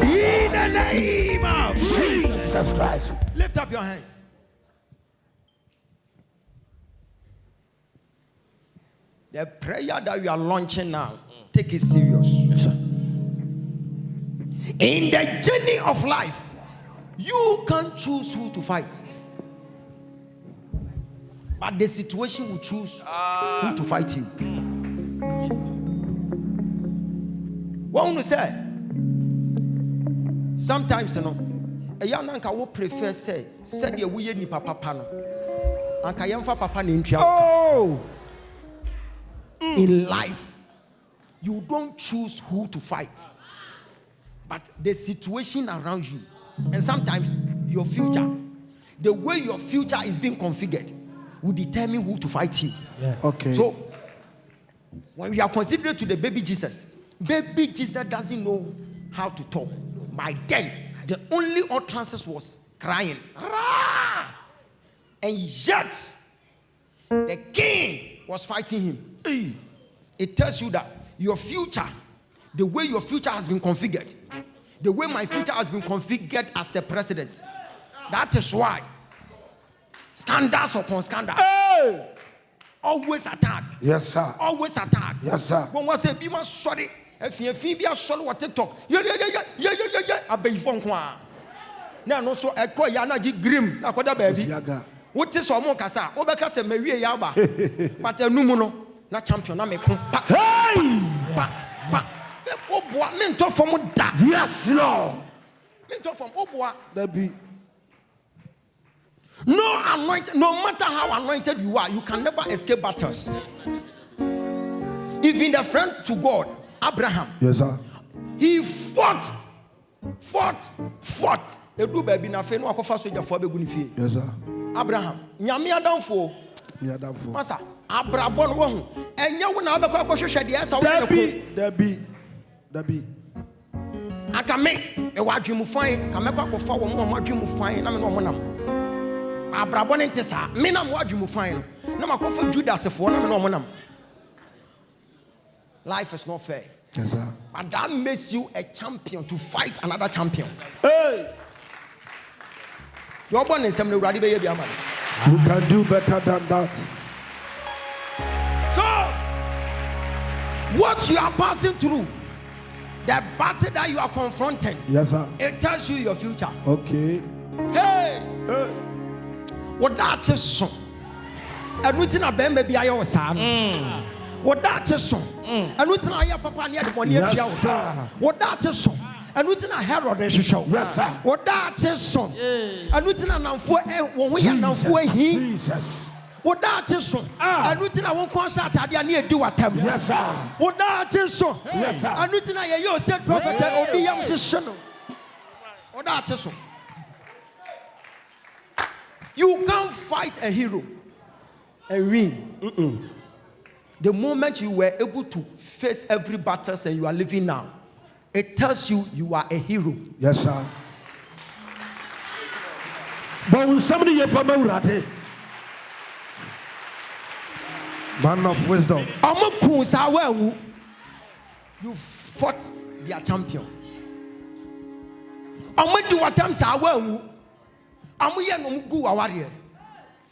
In the name of Jesus Christ. Lift up your hands. The prayer that you are launching now, take it serious. Yes, sir. In the journey of life, you can't choose who to fight, but the situation will choose who to fight you. What want to say? Sometimes, you know, a young uncle will prefer say the way ni papa no, anka yamfa papa ni ntwa. Oh. In life, you don't choose who to fight, but the situation around you, and sometimes your future, the way your future is being configured, will determine who to fight you. Yeah. Okay. So, when we are considerate to the baby Jesus doesn't know how to talk. By then, the only utterances was crying. Rah! And yet, the king was fighting him. It tells you that your future, the way your future has been configured, the way my future has been configured as a president, that is why scandals upon scandals, always attack. Yes, sir. Always attack. Yes, sir. When we say, be more sorry, if you be a sorry, what TikTok, yeah, I beg phone. Now, no, so I call Yana Grim, Nakoda baby. What is Omo Kasa? Obeka se Maria Yaba. But a numuno, na champion, na me kumpa. Hey! Obwa, mentor from that. Yes, Lord. Mentor from Obwa. That be. No anointed, no matter how anointed you are, you can never escape battles. Even the friend to God, Abraham. Yes, sir. He fought. They do baby na fe no akofa soja for be gunifie. Yes, sir. Abraham, nyame adamfo. Masa, abrabon wo hu. Enye wo na obekọ akohwehwe de esa wo ne Dabi. Aka me e wadwemu fan, ka mekọ akofa wo mo wadwemu fan na me no mo nam. Abrabon ente sa, me na mo wadwemu fan no. Na makofa Judas fo na me no mo nam. Life is not fair. Yes, sir. But that makes you a champion to fight another champion. Hey! You can do better than that. So, what you are passing through, the battle that you are confronting, yes, sir, it tells you your future. Okay. Hey! What that is so. And we think about baby I was what that is so. And we think I papa near the money. Yes, sir. What that is so. And we think Herod is show. Yes, sir. What that is so. And we think when we are now for him. Jesus. What that is so. And we think I won't concert at the near do what time. Yes, sir. What that is so. Yes, sir. And we think I you said prophet and be young son. What that is so. You can't fight a hero and win. The moment you were able to face every battle and you are living now, it tells you you are a hero. Yes, sir. But when somebody you from Urate, man of wisdom. You fought their champion. Amadu watam sa awu. Amuye no gu aware.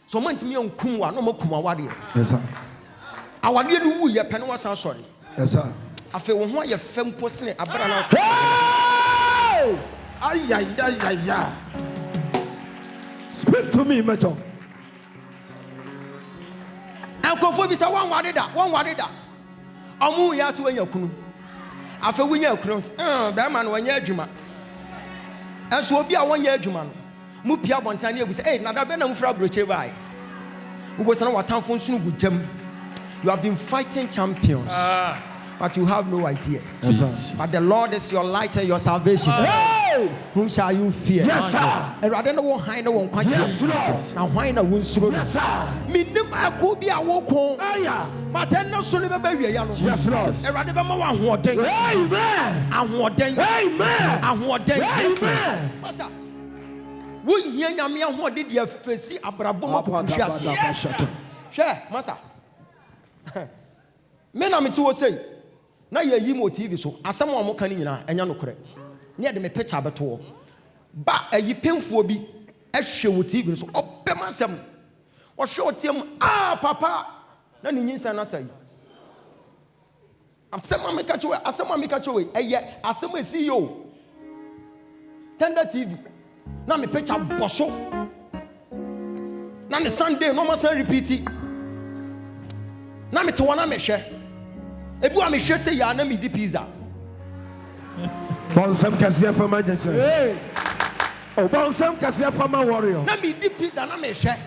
So man timi onkum wa no makum aware. Yes sir. Aware no wu ye pene wasan sori. Yes sir. Afi wo ho ye fem posene abra na ot. Ay. Speak to me, Meto. Ankofo bi sa wan ware da. Amu ya so anya kunu. Afi wo nya kunu. Be ma no wanya adwuma. Enso obi a wanya adwuma no. Mu pia bontane ebu say, na da be na mu fra broche bai. Ugo sana watamfo nsunu gujam. You have been fighting champions. But you have no idea. Yes, sir. But the Lord is your light and your salvation. Whom shall you fear? Yes, sir. I don't know how I know one. Yes, Lord. Now why na won suro? Yes, sir. Me nim akobi awoko. But then no so be be ya no. Yes, Lord. E rade be ma wa ahoden. Amen. Ahoden. Amen. Ahoden. Amen. Masa. Wo hia nyame ahoden de afesi abrabo mo kuhwiase. Hwe, masa. Me na me ti wo say. Na ye yi mo TV so asem a mo kan nyina enya no kore ne de me picture beto ba ayi pemfuo bi ahwe wo TV so opem asem o hwe otem papa na ni nyinsa na sai asem a me ka chewe eye asem esi yo Tender TV na me picture boso na ne Sunday no mo say repeat na me te wona me hwe ebi wa me hwe se ya na me di pizza. Bonsam kasia fama Jesus. Oh, bonsam kasia fama warrior. Na me di pizza na me hwe.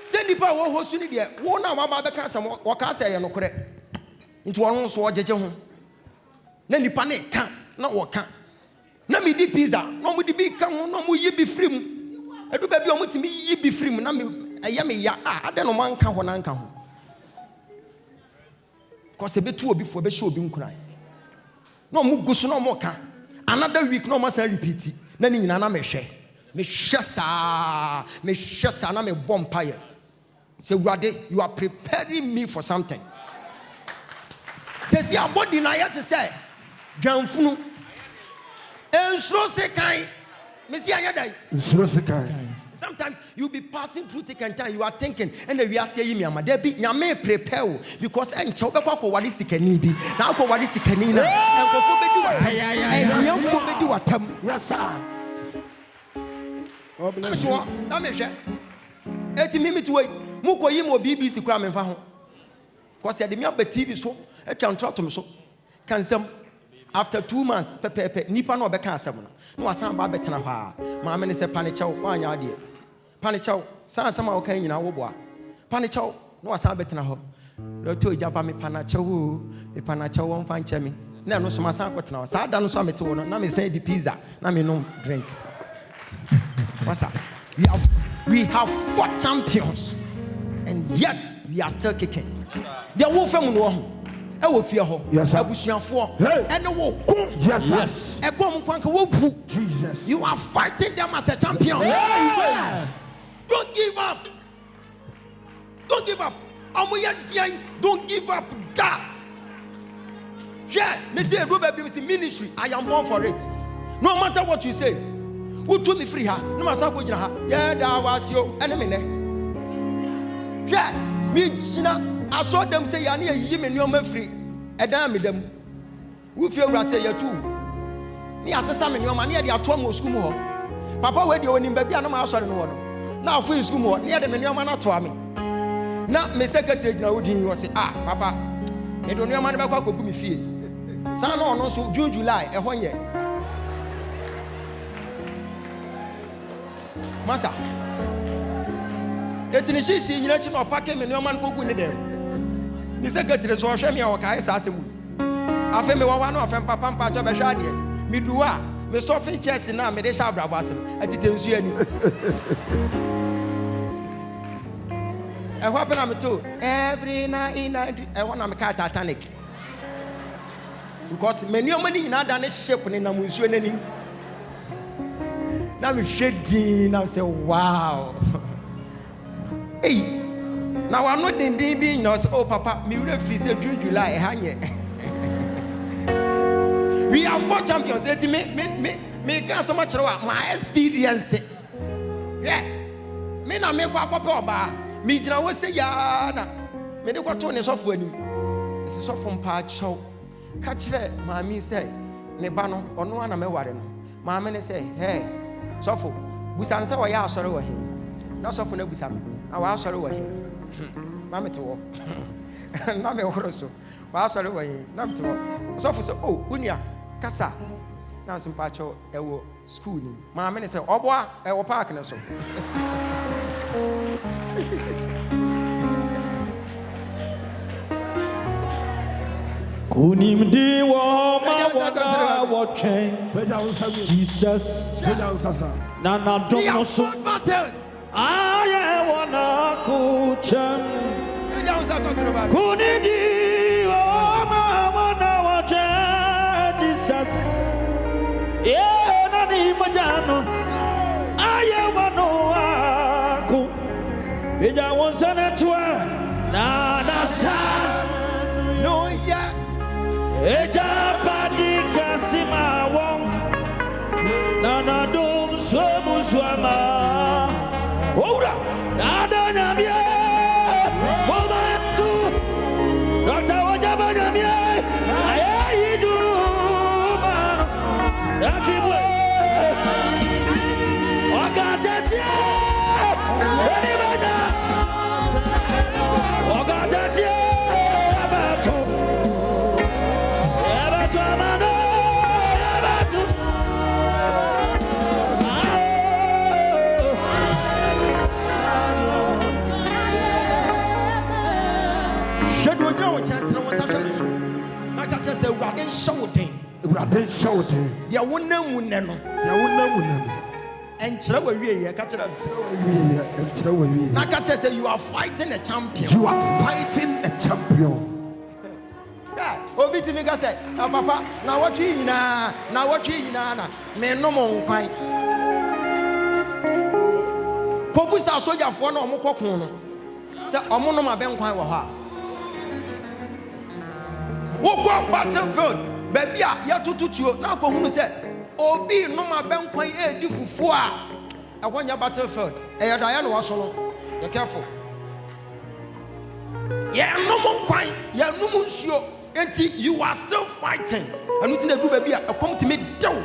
Se nipa wo hosu ni de wo na wa ba be ka asem wo ka ase ye no kore. Nti won so ojeje ho. Na nipa ne ka na wo ka. Na me di pizza, no mo di bi ka ho no mo yi bi frim. Edu ba bi o mo timi yi bi frim na me eye me ya ade no man ka ho na nka ho. Because betu obi fo be show obi nkuran. No mu gusu no mo ka. Another week no mo say repeat. Na ni nyina na me hwe. Me hwe sa na me bompaye. Say Wade, you are preparing me for something. Say see abodi na yet say dwanfunu. Ensuro se kan. Me see anya dai. Ensuro se kan. Sometimes you'll be passing through thick and time. You are thinking, and we are saying, "Yami, there be nyame prepare because en chobe kwa wali sikani bi na kwa wali sikani na en ko fo bedi watam en yam fo bedi watam." Yes sir. Oh bless you. So na me hwe eti mimi to way mu ko yi mo BBC kwa me fa ho because ya de me aba TV so e twa ntrato me so kansam after 2 months pepepe nipa na obeka asem no wasan ba betena ha ma me ne se panichao wanya ade panichao san sama o kan nyina wo boa panichao no wasan betena ho do to Ogyaba me panichao won fa nche me na no so ma san kwetena sa da no so amete wo no na me say di pizza na me no drink. What's up? We have fought champions and yet we are still kicking. There wo fam no ho e wo fie ho abusuafo e no wo ko yes e ko mo kwanka wo bu Jesus. You are fighting them as a champion. Don't give up. Don't give up. Don't give up. Da. Yeah, me say ministry. I am born for it. No matter what you say. Who told me free ha? No matter what you ha. Yeah, that was your enemy. Yeah, me china. I saw them say yani yi me no free. Edan me dem. Who feel ra say you too. Ni asesa me no ma na dey ato mo school ho. Papa we dey onim ba bia na ma asore no wo. Na afo school mo na dey me no ma na to ame. Na me secretary gina wodin wo say papa me do no ma na be kwa kogu me fie. San no no so June July e ho nye. Masa. Etini shi nyina chi no pake me no ma na kogu ni dem. Me secretary so hwe me a wo kai sa asemu. Afa me wawa no afa papa mpa cha be hwa de. Me duwa me stuffing chest na me de sha brabo asem. Atite nsu ani. E ho pena me to every night e wanna me ka Titanic. Because many o mani na da ne ship ne na nsu ani. Na me shedi na say wow. Hey. Now I'm not in you know, oh papa, me would free say June July hanye. are 4 champions. Me can't so much my experience. Yeah. Me na me kwa oba. Me jina wo say ya na. Me de kwato ne sofo anim. Ese sofo mpa chow. Ka kire maami say ne ba no ono ana me ware no. Maami ne say, "Hey, sofo, busa ne say wo ya asore wo he." Na sofo na busa me. Na wa asore wo he. Na me to wo. Na me horo so. Wa asore wo he. Na me to wo. Sofo say, "Oh, unia kasa." Na simpa chow ewo school ni. Maami ne say, "Oboa ewo park ne so." Kunim di wo ma watching Jesus Nana don't so I wanna kuchem Kunim di wo ma watching Jesus Yeah nani majano I wanna ku Peja wonsana twa Nana sa No yeah. Eja padi kasima wong Nana dum somu swama Ora Nada nyamye Moma tu Dr. Ogyaba nyamye Ayayi duma Yakibwe Ogatetie Enibada Ogatetie Abato Say we are shouting. They won't and say you are fighting a champion. You are fighting a champion. Yeah, Obi Timika said, Papa, now what you na, me no more quite. Popusa soldier for no more cocoon. Say, Omono ma ben quite wa. Walk up battlefield, baby, ya tutu now come say, Obi no ma ben quite a different I want your battlefield. Eh, Diana was solo. You're careful. Yeah, no more quite, yeah, no more sure. You are still fighting. And you think the group baby come to me down.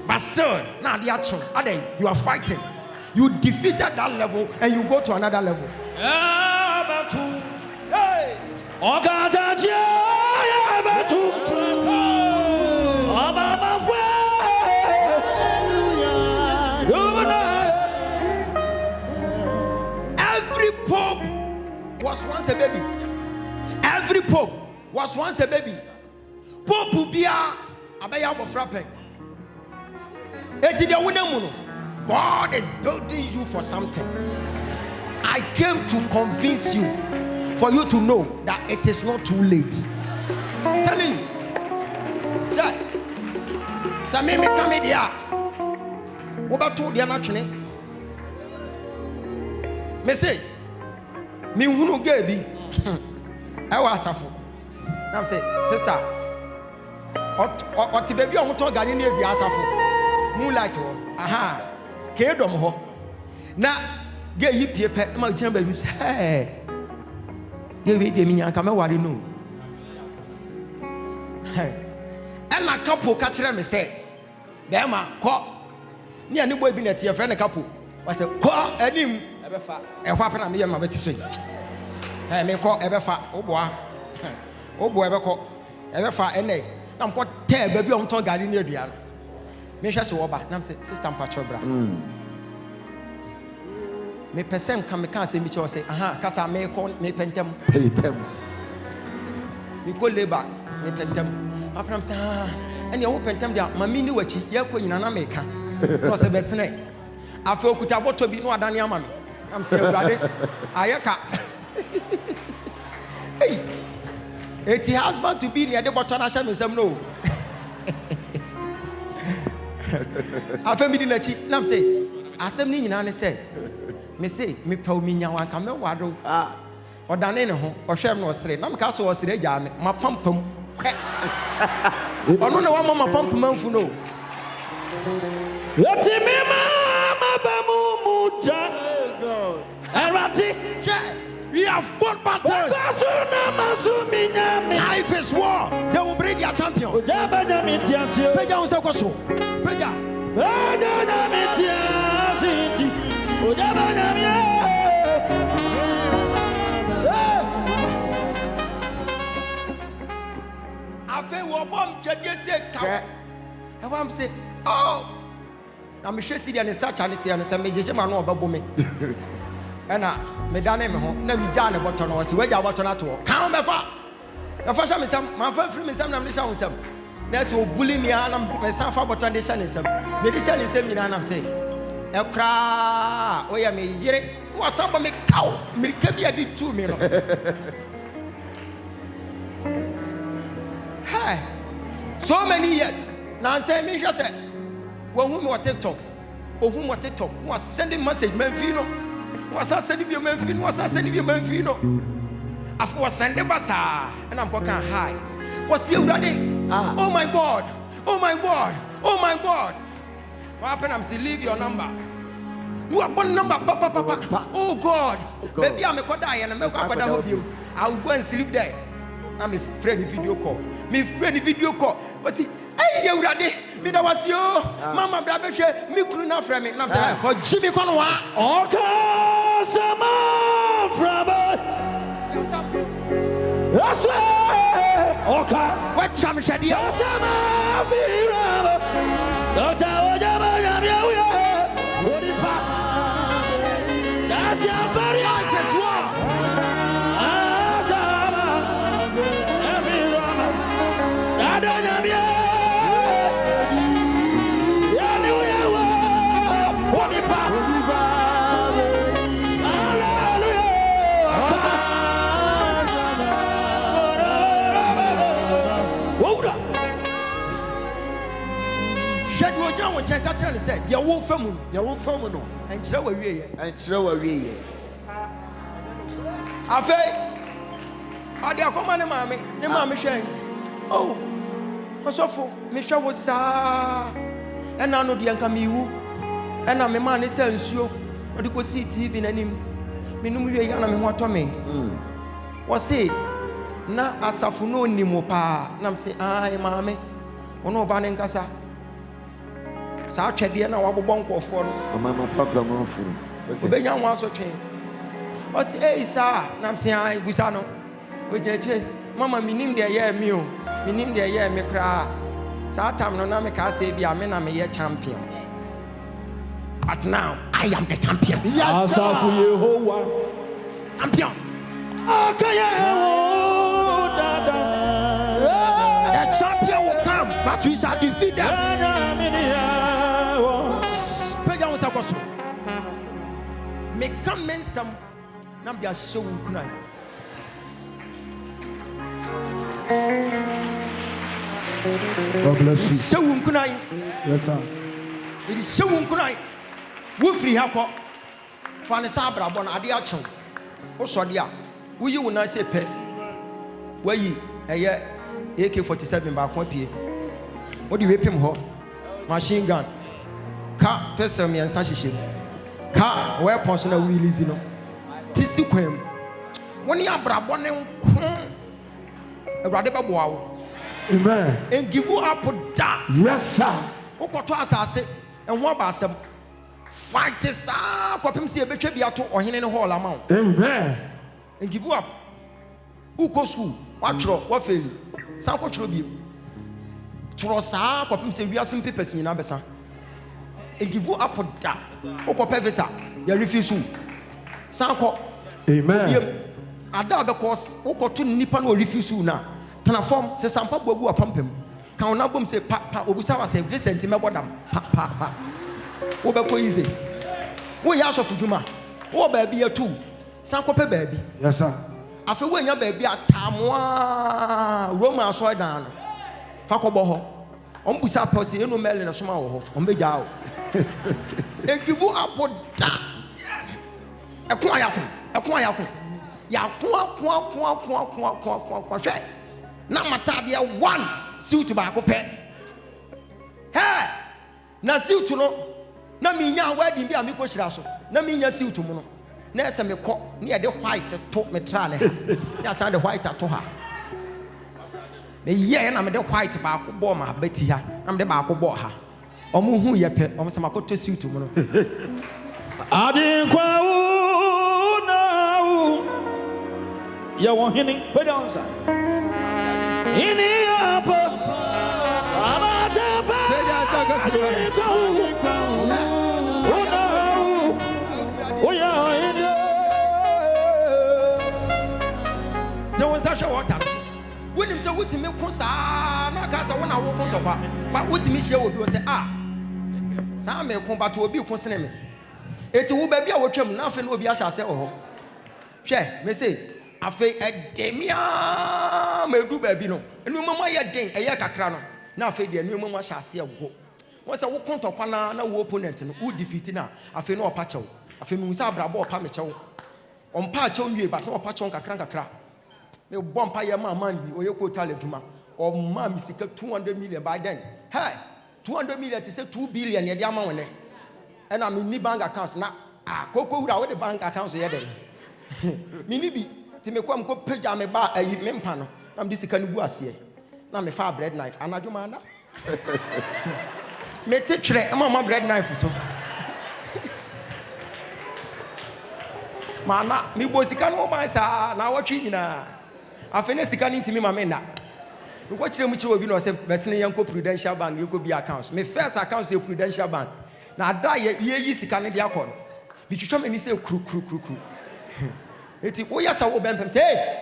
But still, now the action. You are fighting. You defeated that level and you go to another level. Hey! Every pope was once a baby. Every pope was once a baby. Pope Bia Abaya Bofrape. God is building you for something. I came to convince you, for you to know that it is not too late. I'm telling you. Samimi Kamedia. What about two dear naturally? Me say, me wunu gebi. I was a fool. I'm saying, sister, what the baby on to Ghanaian be asafo. Moonlight, aha, Kedom ho. Now, get you paper, my chamber, Miss Hey. You read the Minya come what you know. And my couple catch them and say, Bema, call. Near new boy been at your friend a couple. I said, call and him, ever fat, and what happened to me, my betty. I may call ever fat, oh boy. Oh boy, ever far and nay. I'm quite tell baby on to Gardin near Diana. Misha Soba, Nam said, Sister Pachobra. Me person come can't say me to say, aha, Casa may call me pentem, pay them. We go lay back, me pentem. After I'm saying, and you open them down, Mammy knew what you're going in an America. Was a best name. I feel could have to be no Dania Mammy. I'm saying, Ayaka. Hey. It's the husband to be near the bottom of some no. I feel me in a cheap. Nam say, as some Nina say, me say, me pro me now, come no waddle. Or Daneno, or Shem was straight. Nam Castle was straight, my pum pum. Ono na wa mama pump manfu no. Yeti me mama bamu muja. Erati. We have fought battles. Life is war. They will bring their champion. Ogyaba nyamitiasio. Peja unse kwaso. Peja. Ogyaba nyamitiasio. Ogyaba nyamia. Afe wo bom twede se ka. E wam say, "Oh." Na me hwe sidia ne search anete ya ne se mejeje ma no obabo me. Ena me dane me ho na me gya ne boto no wase wagya boto na to. Kan me fa. E fa sha me sam, man fa free me sam na me sha wonsam. Na se obuli me ana me san fa boto de sha ne sam. Me de sha ne sam nyina na me say, "E kra, o ya me yire, wo samba me kaw, me ka bia di tu me no." Hey. So many years. Now say me just say, "When we on TikTok, oh who on TikTok, was sending message man fino. Was sending you man fino, was sending you man fino. After was sending basa, and I'm going high. Was you ready? Oh my God, oh my God, oh my God. What happened? I'm saying leave your number. You have one number, papa. Oh God, maybe I'm a die and I'm a hope you. I will go and sleep there. I'm a friend video call. Me friend video call. But see, hey, you ready? Me that was you. Mama, brother, me couldn't have friend me. I'm saying, for Jimmy Conwa. Okay, sama from that's right. Okay. What Sam said you? Sama from Doctor Ogyaba nyamia. That's your very life is war. Check out and said, "You won't film, you won't film no." And throw away, and throw away. Afe, I dey come and mommy, the mommy saying, "Oh, Osofo, me sure was sa." And I know the anka miwu. And I'm a man is sensual. Or the go see TV in him. Me no me yana me ho to me. Was say, na asafu no ni mo pa. Na say, "Ai mommy, ono ba ne nkasa." Sa twede na wabobon nkofo no mama papa man furu obenya nwa so twen o se eh sa na mse ai busa no o jereche mama minim de ye mi o minim de ye mi kra sa tam no na me ka se bia me na me ye champion, but now I am the champion. Yes sir. Champion. The champion will come, but we shall defeat them. Me come in some number show kunai. God bless you. Show kunai. Yes, sir. It is show kunai. We free hako. Fane sabra bon ade acho. O so de a. Wo yi wona se pe. Wa yi eye AK-47 ba kwa pie. Wo di wepem ho. Machine gun. Ka person me ansa hihye. Ka weapons na we release no. Tisi kwam. Woni abrabo ne nko. Awurade beboa wo. Amen. And give you up da. Yes, sir. Okoto asase enho ba asem. Fight is kwapem se ebetwa bia to ohene ne hall ama wo. Amen. And give you up. Who go school? What tro? What fail? San ko tro bi. Tro sa kwapem se wiasem papers nyina besa. And give you up da. Okope visa. You refuse. San ko. Amen. Ada be course okoto nipa no refuse na. Transform se sampa bogu apampem. Kan ona bom se pa obusa wa se Vincent mebodam pa. Wo be ko easy. Wo ya so fuduma. Wo ba bia tu. San ko pe ba bi. Yes, sir. Afa wo nya ba bia tamoa Roma so dan no. Fa ko bo ho. On busa pa se eno mele na soma wo ho. On be ja wo. E give up da. Ekun ayakun. Ya kwa hwɛ na matade one suit baako pɛ. Hey, na suit no na minya wedding bi a me ko hyira so. Na minya suit mu no. Na ese me kɔ na ye de white to me tra ne ha. Na san de white to ha. Na ye na me de white baako bɔ ma beti ha. Na me de baako bɔ ha. Omo hu ye pɛ, omo se makoto suit mu no. Adinkwa now. Ya want hini, put on side. Hini up. There was a show water. When him say what me kusa na kasa wona wo kontokwa. But what me share obi o say sa me kon ba to obi kun sene me. Eti wo ba bia wo twam na afi na obi ahya se ho. Hwe me say afi edemia me du ba bi no. Enu mama ye den eye kakra no. Na afi de enu mama ahya se go. Wọ́n sẹ́ wọ́n kọ́ntọ̀kwa na wo opponent no who defeat na afei na ọpa kyɛw afei mi nsa abrabɔ ɔpa me kyɛw ɔmpa kyɛw nwie ba na ɔpa kyɛw kakra me bɔ mpa yɛ ma man bi oyɛ ko tale dwuma ɔma mi sika 200 million by then hey 200 million te sɛ 2 billion yɛ de ama wɔn ɛna mi ni bank account na koko wura wo de bank account yɛ dɛ mi ni bi te me kɔ ko pagya me ba ayi me mpa no na me de sika no gu aseɛ na me fa bread knife anadwuma na me te twerɛ mama bread knife to mana me bo sika no ba sa na watwe nyina afi ne sika no ntimi ma me na me ko kyerɛ mu kyerɛ obi no sɛ besene yanko prudential bank yeko bi accounts me first account say prudential bank na ada ye yi sika no de akɔ no me twitwa me ni sɛ kru eti wo yasa wo bempem say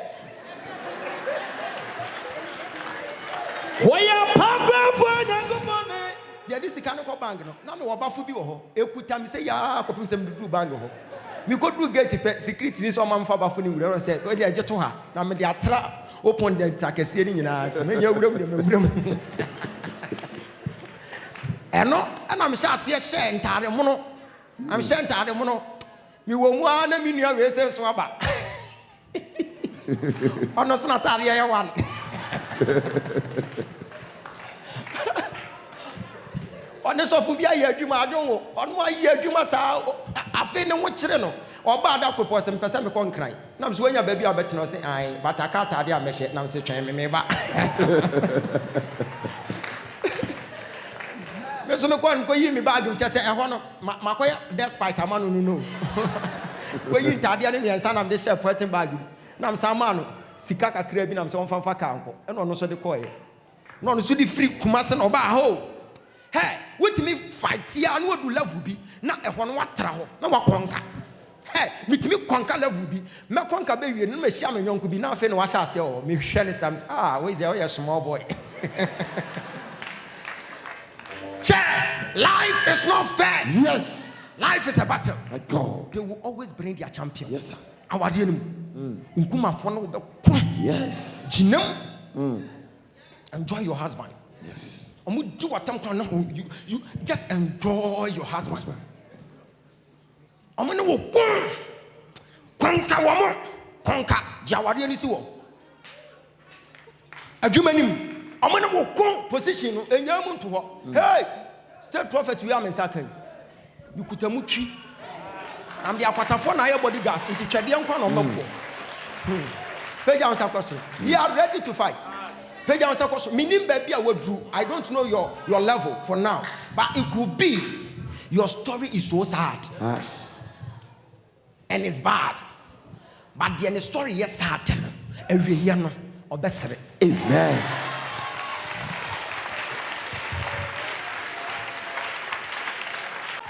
Waya paragraph for Tia this sika no bank no na me wo bafo bi wo ho ekuta me say ya kopem sem dudu bank ho me go do gate pe security ni so man fa bafo ni wura say o de agye to ha na me de atra open the takese ni nyina me nya wura eno na me sha ase hye ntare mo no na me hye ntare mo no me wo mu a na me nua we se so aba ono so na tare ya wan One so fu bia ye adwuma adwon ono ayi adwuma sa afi ne wo kire no oba da kopo se mpese me konkran na me so anya ba bia betena se ai bataka atade a mehye na me se twen me ba me so me kon ko yi me bag nche se eho no makoya despite amano no ko yi ntade ne yensa na me de share poetin bag na me sa ma no sika kakra bi na me se wonfa ka anko e no so de koye no so di free kumase na oba ho hey, what me fight ya no do level bi na ehwo no watra ho na wakonka hey mitimi konka level bi me konka be wie no me hia me nyonko bi na afi no wa hya ase o me hwe ne sam we there you small boy life is not fair. Yes, life is a battle. my God. They will always bring their champion. Yes, sir. Awade no nkuma fo no be ko Yes. jinam enjoy your husband. Yes. You just enjoy your husband. Omene wo konka womo konka jawari ani si wo adwumanim omene wo kon position no enyamu nto ho hey state prophet we am sakan you kutamutwi am de akwatafo na aye bodyguards nti twede nkwa na omako page answer question we are ready to fight. Page answer question. Meaning baby I don't know your level for now. But it could be your story is so sad. Yes. And it's bad. But the story is sad. Amen.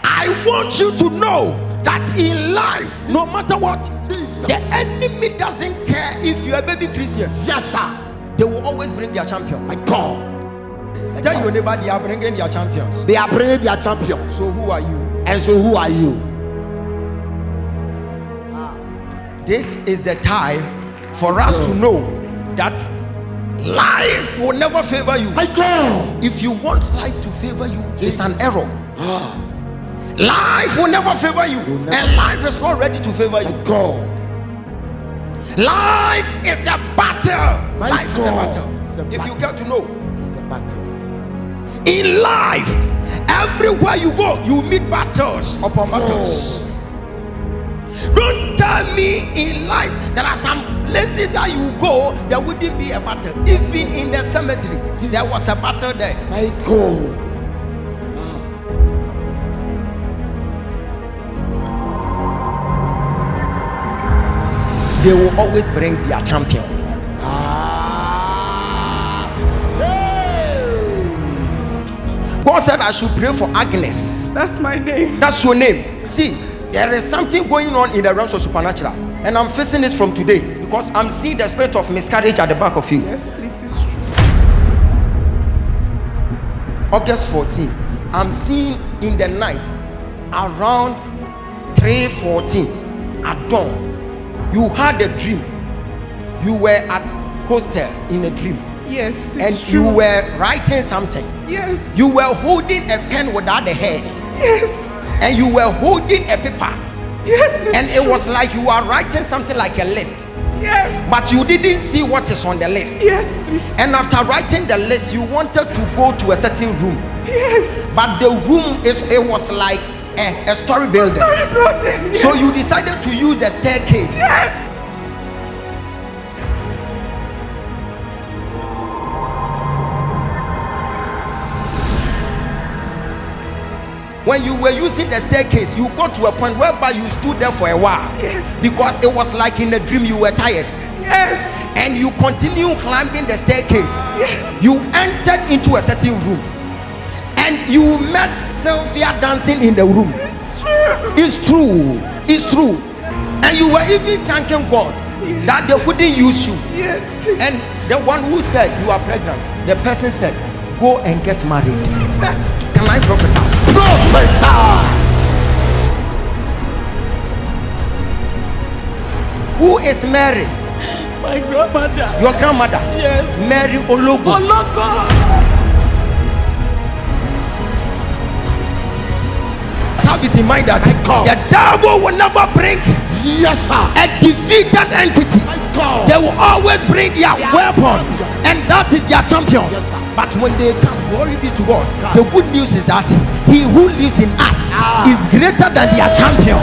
I want you to know that in life, no matter what, Jesus. the enemy doesn't care if you're a baby Christian. Yes, sir. They will always bring their champion. My God. Tell your neighbor they are bringing their champions. They are bringing their champions. So who are you? And so who are you? This is the time for us to know that life will never favor you. My God. If you want life to favor you, it's an error. Life will never favor you, and life is not ready to favor you. My God. Life is a battle. My life God. is a battle. It's a If you battle. get to know battle. In life, everywhere you go, you meet battles upon battles. Don't tell me in life there are some places that you go, there wouldn't be a battle. Even in the cemetery, there was a battle there. My God. They will always bring their champion. God said I should pray for Agnes. That's my name. That's your name. See, there is something going on in the realms of supernatural, and I'm facing it from today because I'm seeing the spirit of miscarriage at the back of you. Yes, please, it's true. August 14th, I'm seeing in the night around 3:14 at dawn. You had a dream. You were at hostel in a dream. Yes, And it's you true. were writing something. Yes. You were holding a pen without the head. Yes. And you were holding a paper. Yes. It's And it true. was like you were writing something like a list. Yes. But you didn't see what is on the list. Yes, please. And after writing the list, you wanted to go to a certain room. Yes. But the room it was like a story building. Sorry, brother. Yes. So you decided to use the staircase. Yes. When you were using the staircase, you got to a point whereby you stood there for a while. Yes. Because it was like in a dream you were tired. Yes. And you continue climbing the staircase. Yes. You entered into a certain room. And you met Sylvia dancing in the room. It's true. It's true. It's true. And you were even thanking God that they couldn't use you. Yes, please. And the one who said you are pregnant, the person said, go and get married. Can I prophesy? Prophesy. Who is Mary? My grandmother. Your grandmother? Yes. Mary Ologo. Oh, Lord God. Have it in mind that the devil will never bring Yes, sir. a defeated entity. God. They will always bring their weapon, and that is their champion. Yes, sir. But when they come, glory be to God. The good news is that he who lives in us is greater than their champion.